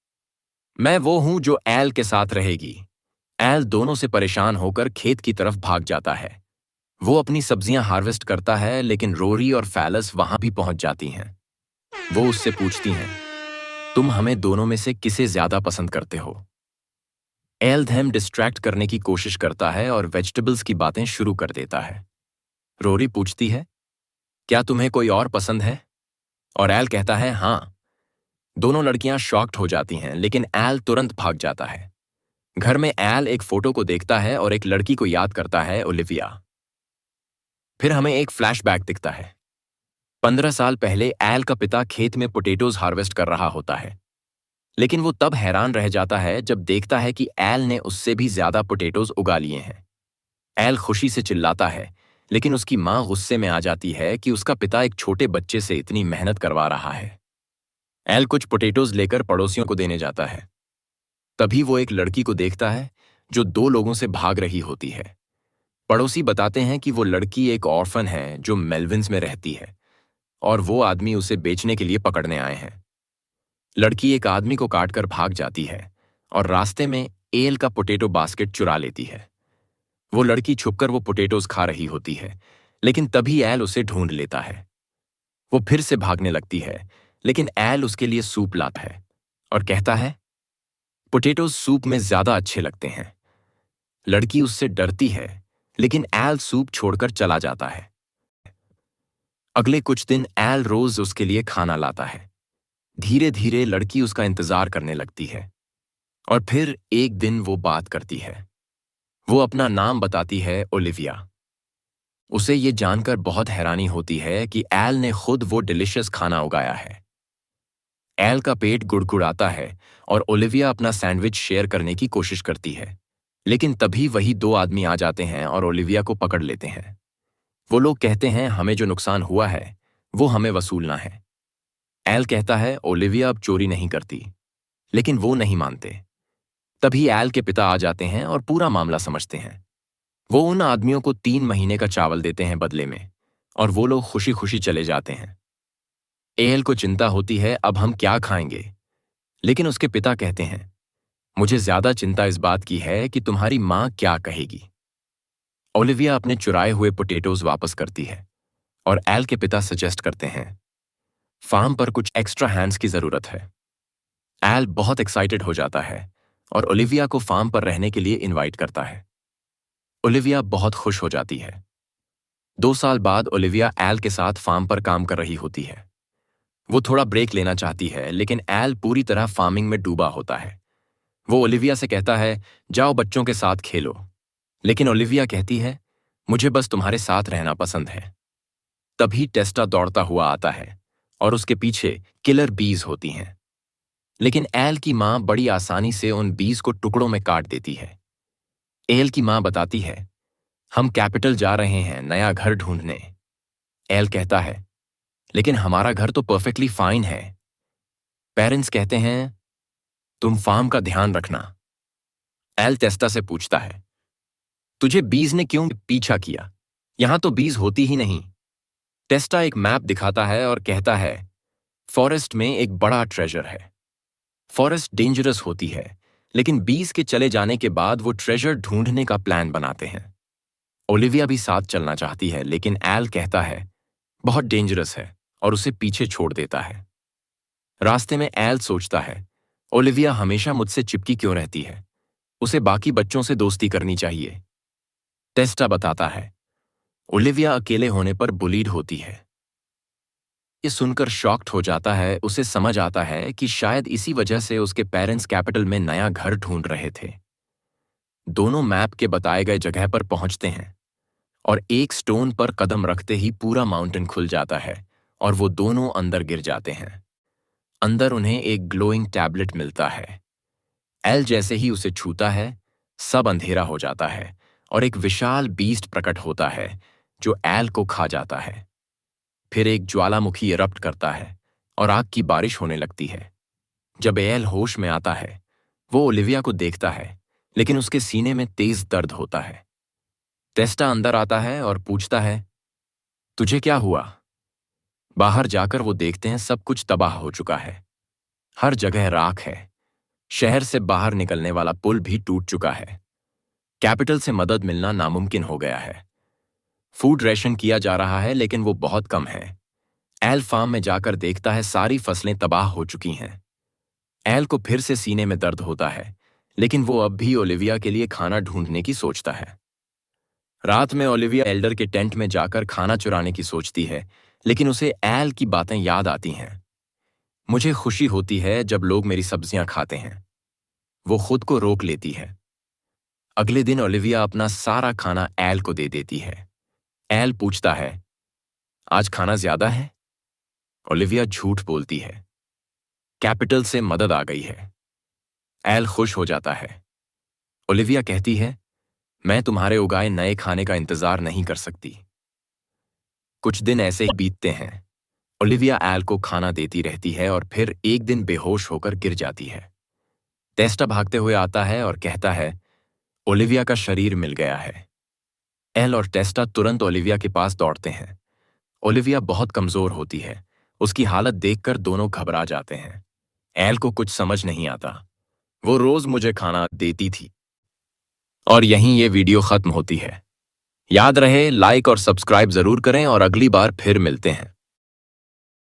मैं वो हूं जो एल के साथ रहेगी। एल दोनों से परेशान होकर खेत की तरफ भाग जाता है। वो अपनी सब्जियां हार्वेस्ट करता है, लेकिन रोरी और फैलस वहां भी पहुंच जाती हैं। वो उससे पूछती हैं, तुम हमें दोनों में से किसे ज्यादा पसंद करते हो? एल धैम डिस्ट्रैक्ट करने की कोशिश करता है और वेजिटेबल्स की बातें शुरू कर देता है। रोरी पूछती है, क्या तुम्हें कोई और पसंद है? और एल कहता है, हां। दोनों लड़कियां शॉक्ड हो जाती हैं, लेकिन एल तुरंत भाग जाता है। घर में एल एक फोटो को देखता है और एक लड़की को याद करता है, ओलिविया। फिर हमें एक फ्लैशबैक दिखता है। 15 साल पहले एल का पिता खेत में पोटैटोज हार्वेस्ट कर रहा होता है, लेकिन वो तब हैरान रह जाता है जब देखता है कि एल ने उससे भी ज्यादा पोटैटोज उगा लिए हैं। एल खुशी से चिल्लाता है, लेकिन उसकी माँ गुस्से में आ जाती है कि उसका पिता एक छोटे बच्चे से इतनी मेहनत करवा रहा है। एल कुछ पोटेटोज लेकर पड़ोसियों को देने जाता है। तभी वो एक लड़की को देखता है जो दो लोगों से भाग रही होती है। पड़ोसी बताते हैं कि वो लड़की एक ऑर्फन है जो मेलविन्स में रहती है और वो आदमी उसे बेचने के लिए पकड़ने आए हैं। लड़की एक आदमी को काटकर भाग जाती है और रास्ते में एल का पोटेटो बास्केट चुरा लेती है। वो लड़की छुपकर वो पोटेटोज खा रही होती है, लेकिन तभी एल उसे ढूंढ लेता है। वो फिर से भागने लगती है, लेकिन एल उसके लिए सूप लाता है और कहता है, पोटेटोज सूप में ज्यादा अच्छे लगते हैं। लड़की उससे डरती है, लेकिन एल सूप छोड़कर चला जाता है। अगले कुछ दिन एल रोज उसके लिए खाना लाता है। धीरे धीरे लड़की उसका इंतजार करने लगती है और फिर एक दिन वो बात करती है। वो अपना नाम बताती है, ओलिविया। उसे ये जानकर बहुत हैरानी होती है कि एल ने खुद वो डिलिशियस खाना उगाया है। एल का पेट गुड़गुड़ाता है और ओलिविया अपना सैंडविच शेयर करने की कोशिश करती है, लेकिन तभी वही दो आदमी आ जाते हैं और ओलिविया को पकड़ लेते हैं। वो लोग कहते हैं, हमें जो नुकसान हुआ है वो हमें वसूलना है। एल कहता है, ओलिविया अब चोरी नहीं करती, लेकिन वो नहीं मानते। तभी एल के पिता आ जाते हैं और पूरा मामला समझते हैं। वो उन आदमियों को 3 महीने का चावल देते हैं बदले में, और वो लोग खुशी खुशी चले जाते हैं। एल को चिंता होती है, अब हम क्या खाएंगे? लेकिन उसके पिता कहते हैं, मुझे ज्यादा चिंता इस बात की है कि तुम्हारी माँ क्या कहेगी। ओलिविया अपने चुराए हुए पोटेटोज वापस करती है और एल के पिता सजेस्ट करते हैं, फार्म पर कुछ एक्स्ट्रा हैंड्स की जरूरत है। एल बहुत एक्साइटेड हो जाता है और ओलिविया को फार्म पर रहने के लिए इनवाइट करता है। ओलिविया बहुत खुश हो जाती है। 2 साल बाद ओलिविया एल के साथ फार्म पर काम कर रही होती है। वो थोड़ा ब्रेक लेना चाहती है, लेकिन एल पूरी तरह फार्मिंग में डूबा होता है। वो ओलिविया से कहता है, जाओ बच्चों के साथ खेलो। लेकिन ओलिविया कहती है, मुझे बस तुम्हारे साथ रहना पसंद है। तभी टेस्टा दौड़ता हुआ आता है और उसके पीछे किलर बीज होती हैं। लेकिन एल की माँ बड़ी आसानी से उन बीज को टुकड़ों में काट देती है। एल की माँ बताती है, हम कैपिटल जा रहे हैं नया घर ढूंढने। एल कहता है, लेकिन हमारा घर तो परफेक्टली फाइन है। पेरेंट्स कहते हैं, तुम फार्म का ध्यान रखना। एल टेस्टा से पूछता है, तुझे बीज ने क्यों पीछा किया? यहां तो बीज होती ही नहीं। टेस्टा एक मैप दिखाता है और कहता है, फॉरेस्ट में एक बड़ा ट्रेजर है। फॉरेस्ट डेंजरस होती है, लेकिन बीज के चले जाने के बाद वो ट्रेजर ढूंढने का प्लान बनाते हैं। ओलिविया भी साथ चलना चाहती है, लेकिन एल कहता है, बहुत डेंजरस है, और उसे पीछे छोड़ देता है। रास्ते में एल सोचता है, ओलिविया हमेशा मुझसे चिपकी क्यों रहती है? उसे बाकी बच्चों से दोस्ती करनी चाहिए। टेस्टा बताता है, ओलिविया अकेले होने पर बुलीड होती है। ये सुनकर शॉक्ड हो जाता है। उसे समझ आता है कि शायद इसी वजह से उसके पेरेंट्स कैपिटल में नया घर ढूंढ रहे थे। दोनों मैप के बताए गए जगह पर पहुंचते हैं और एक स्टोन पर कदम रखते ही पूरा माउंटेन खुल जाता है और वो दोनों अंदर गिर जाते हैं। अंदर उन्हें एक ग्लोइंग टैबलेट मिलता है। एल जैसे ही उसे छूता है, सब अंधेरा हो जाता है और एक विशाल बीस्ट प्रकट होता है जो एल को खा जाता है। फिर एक ज्वालामुखी इरप्ट करता है और आग की बारिश होने लगती है। जब एल होश में आता है, वो ओलिविया को देखता है, लेकिन उसके सीने में तेज दर्द होता है। टेस्टा अंदर आता है और पूछता है, तुझे क्या हुआ? बाहर जाकर वो देखते हैं सब कुछ तबाह हो चुका है। हर जगह राख है। शहर से बाहर निकलने वाला पुल भी टूट चुका है। कैपिटल से मदद मिलना नामुमकिन हो गया है। फूड रेशन किया जा रहा है, लेकिन वो बहुत कम है। एल फार्म में जाकर देखता है सारी फसलें तबाह हो चुकी हैं। एल को फिर से सीने में दर्द होता है, लेकिन वो अब भी ओलिविया के लिए खाना ढूंढने की सोचता है। रात में ओलिविया एल्डर के टेंट में जाकर खाना चुराने की सोचती है, लेकिन उसे एल की बातें याद आती हैं। मुझे खुशी होती है जब लोग मेरी सब्जियां खाते हैं। वो खुद को रोक लेती है। अगले दिन ओलिविया अपना सारा खाना एल को दे देती है। एल पूछता है, आज खाना ज्यादा है? ओलिविया झूठ बोलती है। कैपिटल से मदद आ गई है। एल खुश हो जाता है। ओलिविया कहती है, मैं तुम्हारे उगाए नए खाने का इंतजार नहीं कर सकती। कुछ दिन ऐसे ही बीतते हैं। ओलिविया एल को खाना देती रहती है और फिर एक दिन बेहोश होकर गिर जाती है। टेस्टा भागते हुए आता है और कहता है, ओलिविया का शरीर मिल गया है। एल और टेस्टा तुरंत ओलिविया के पास दौड़ते हैं। ओलिविया बहुत कमजोर होती है। उसकी हालत देखकर दोनों घबरा जाते हैं। एल को कुछ समझ नहीं आता। वो रोज मुझे खाना देती थी। और यहीं ये वीडियो खत्म होती है। याद रहे, लाइक और सब्सक्राइब जरूर करें और अगली बार फिर मिलते हैं।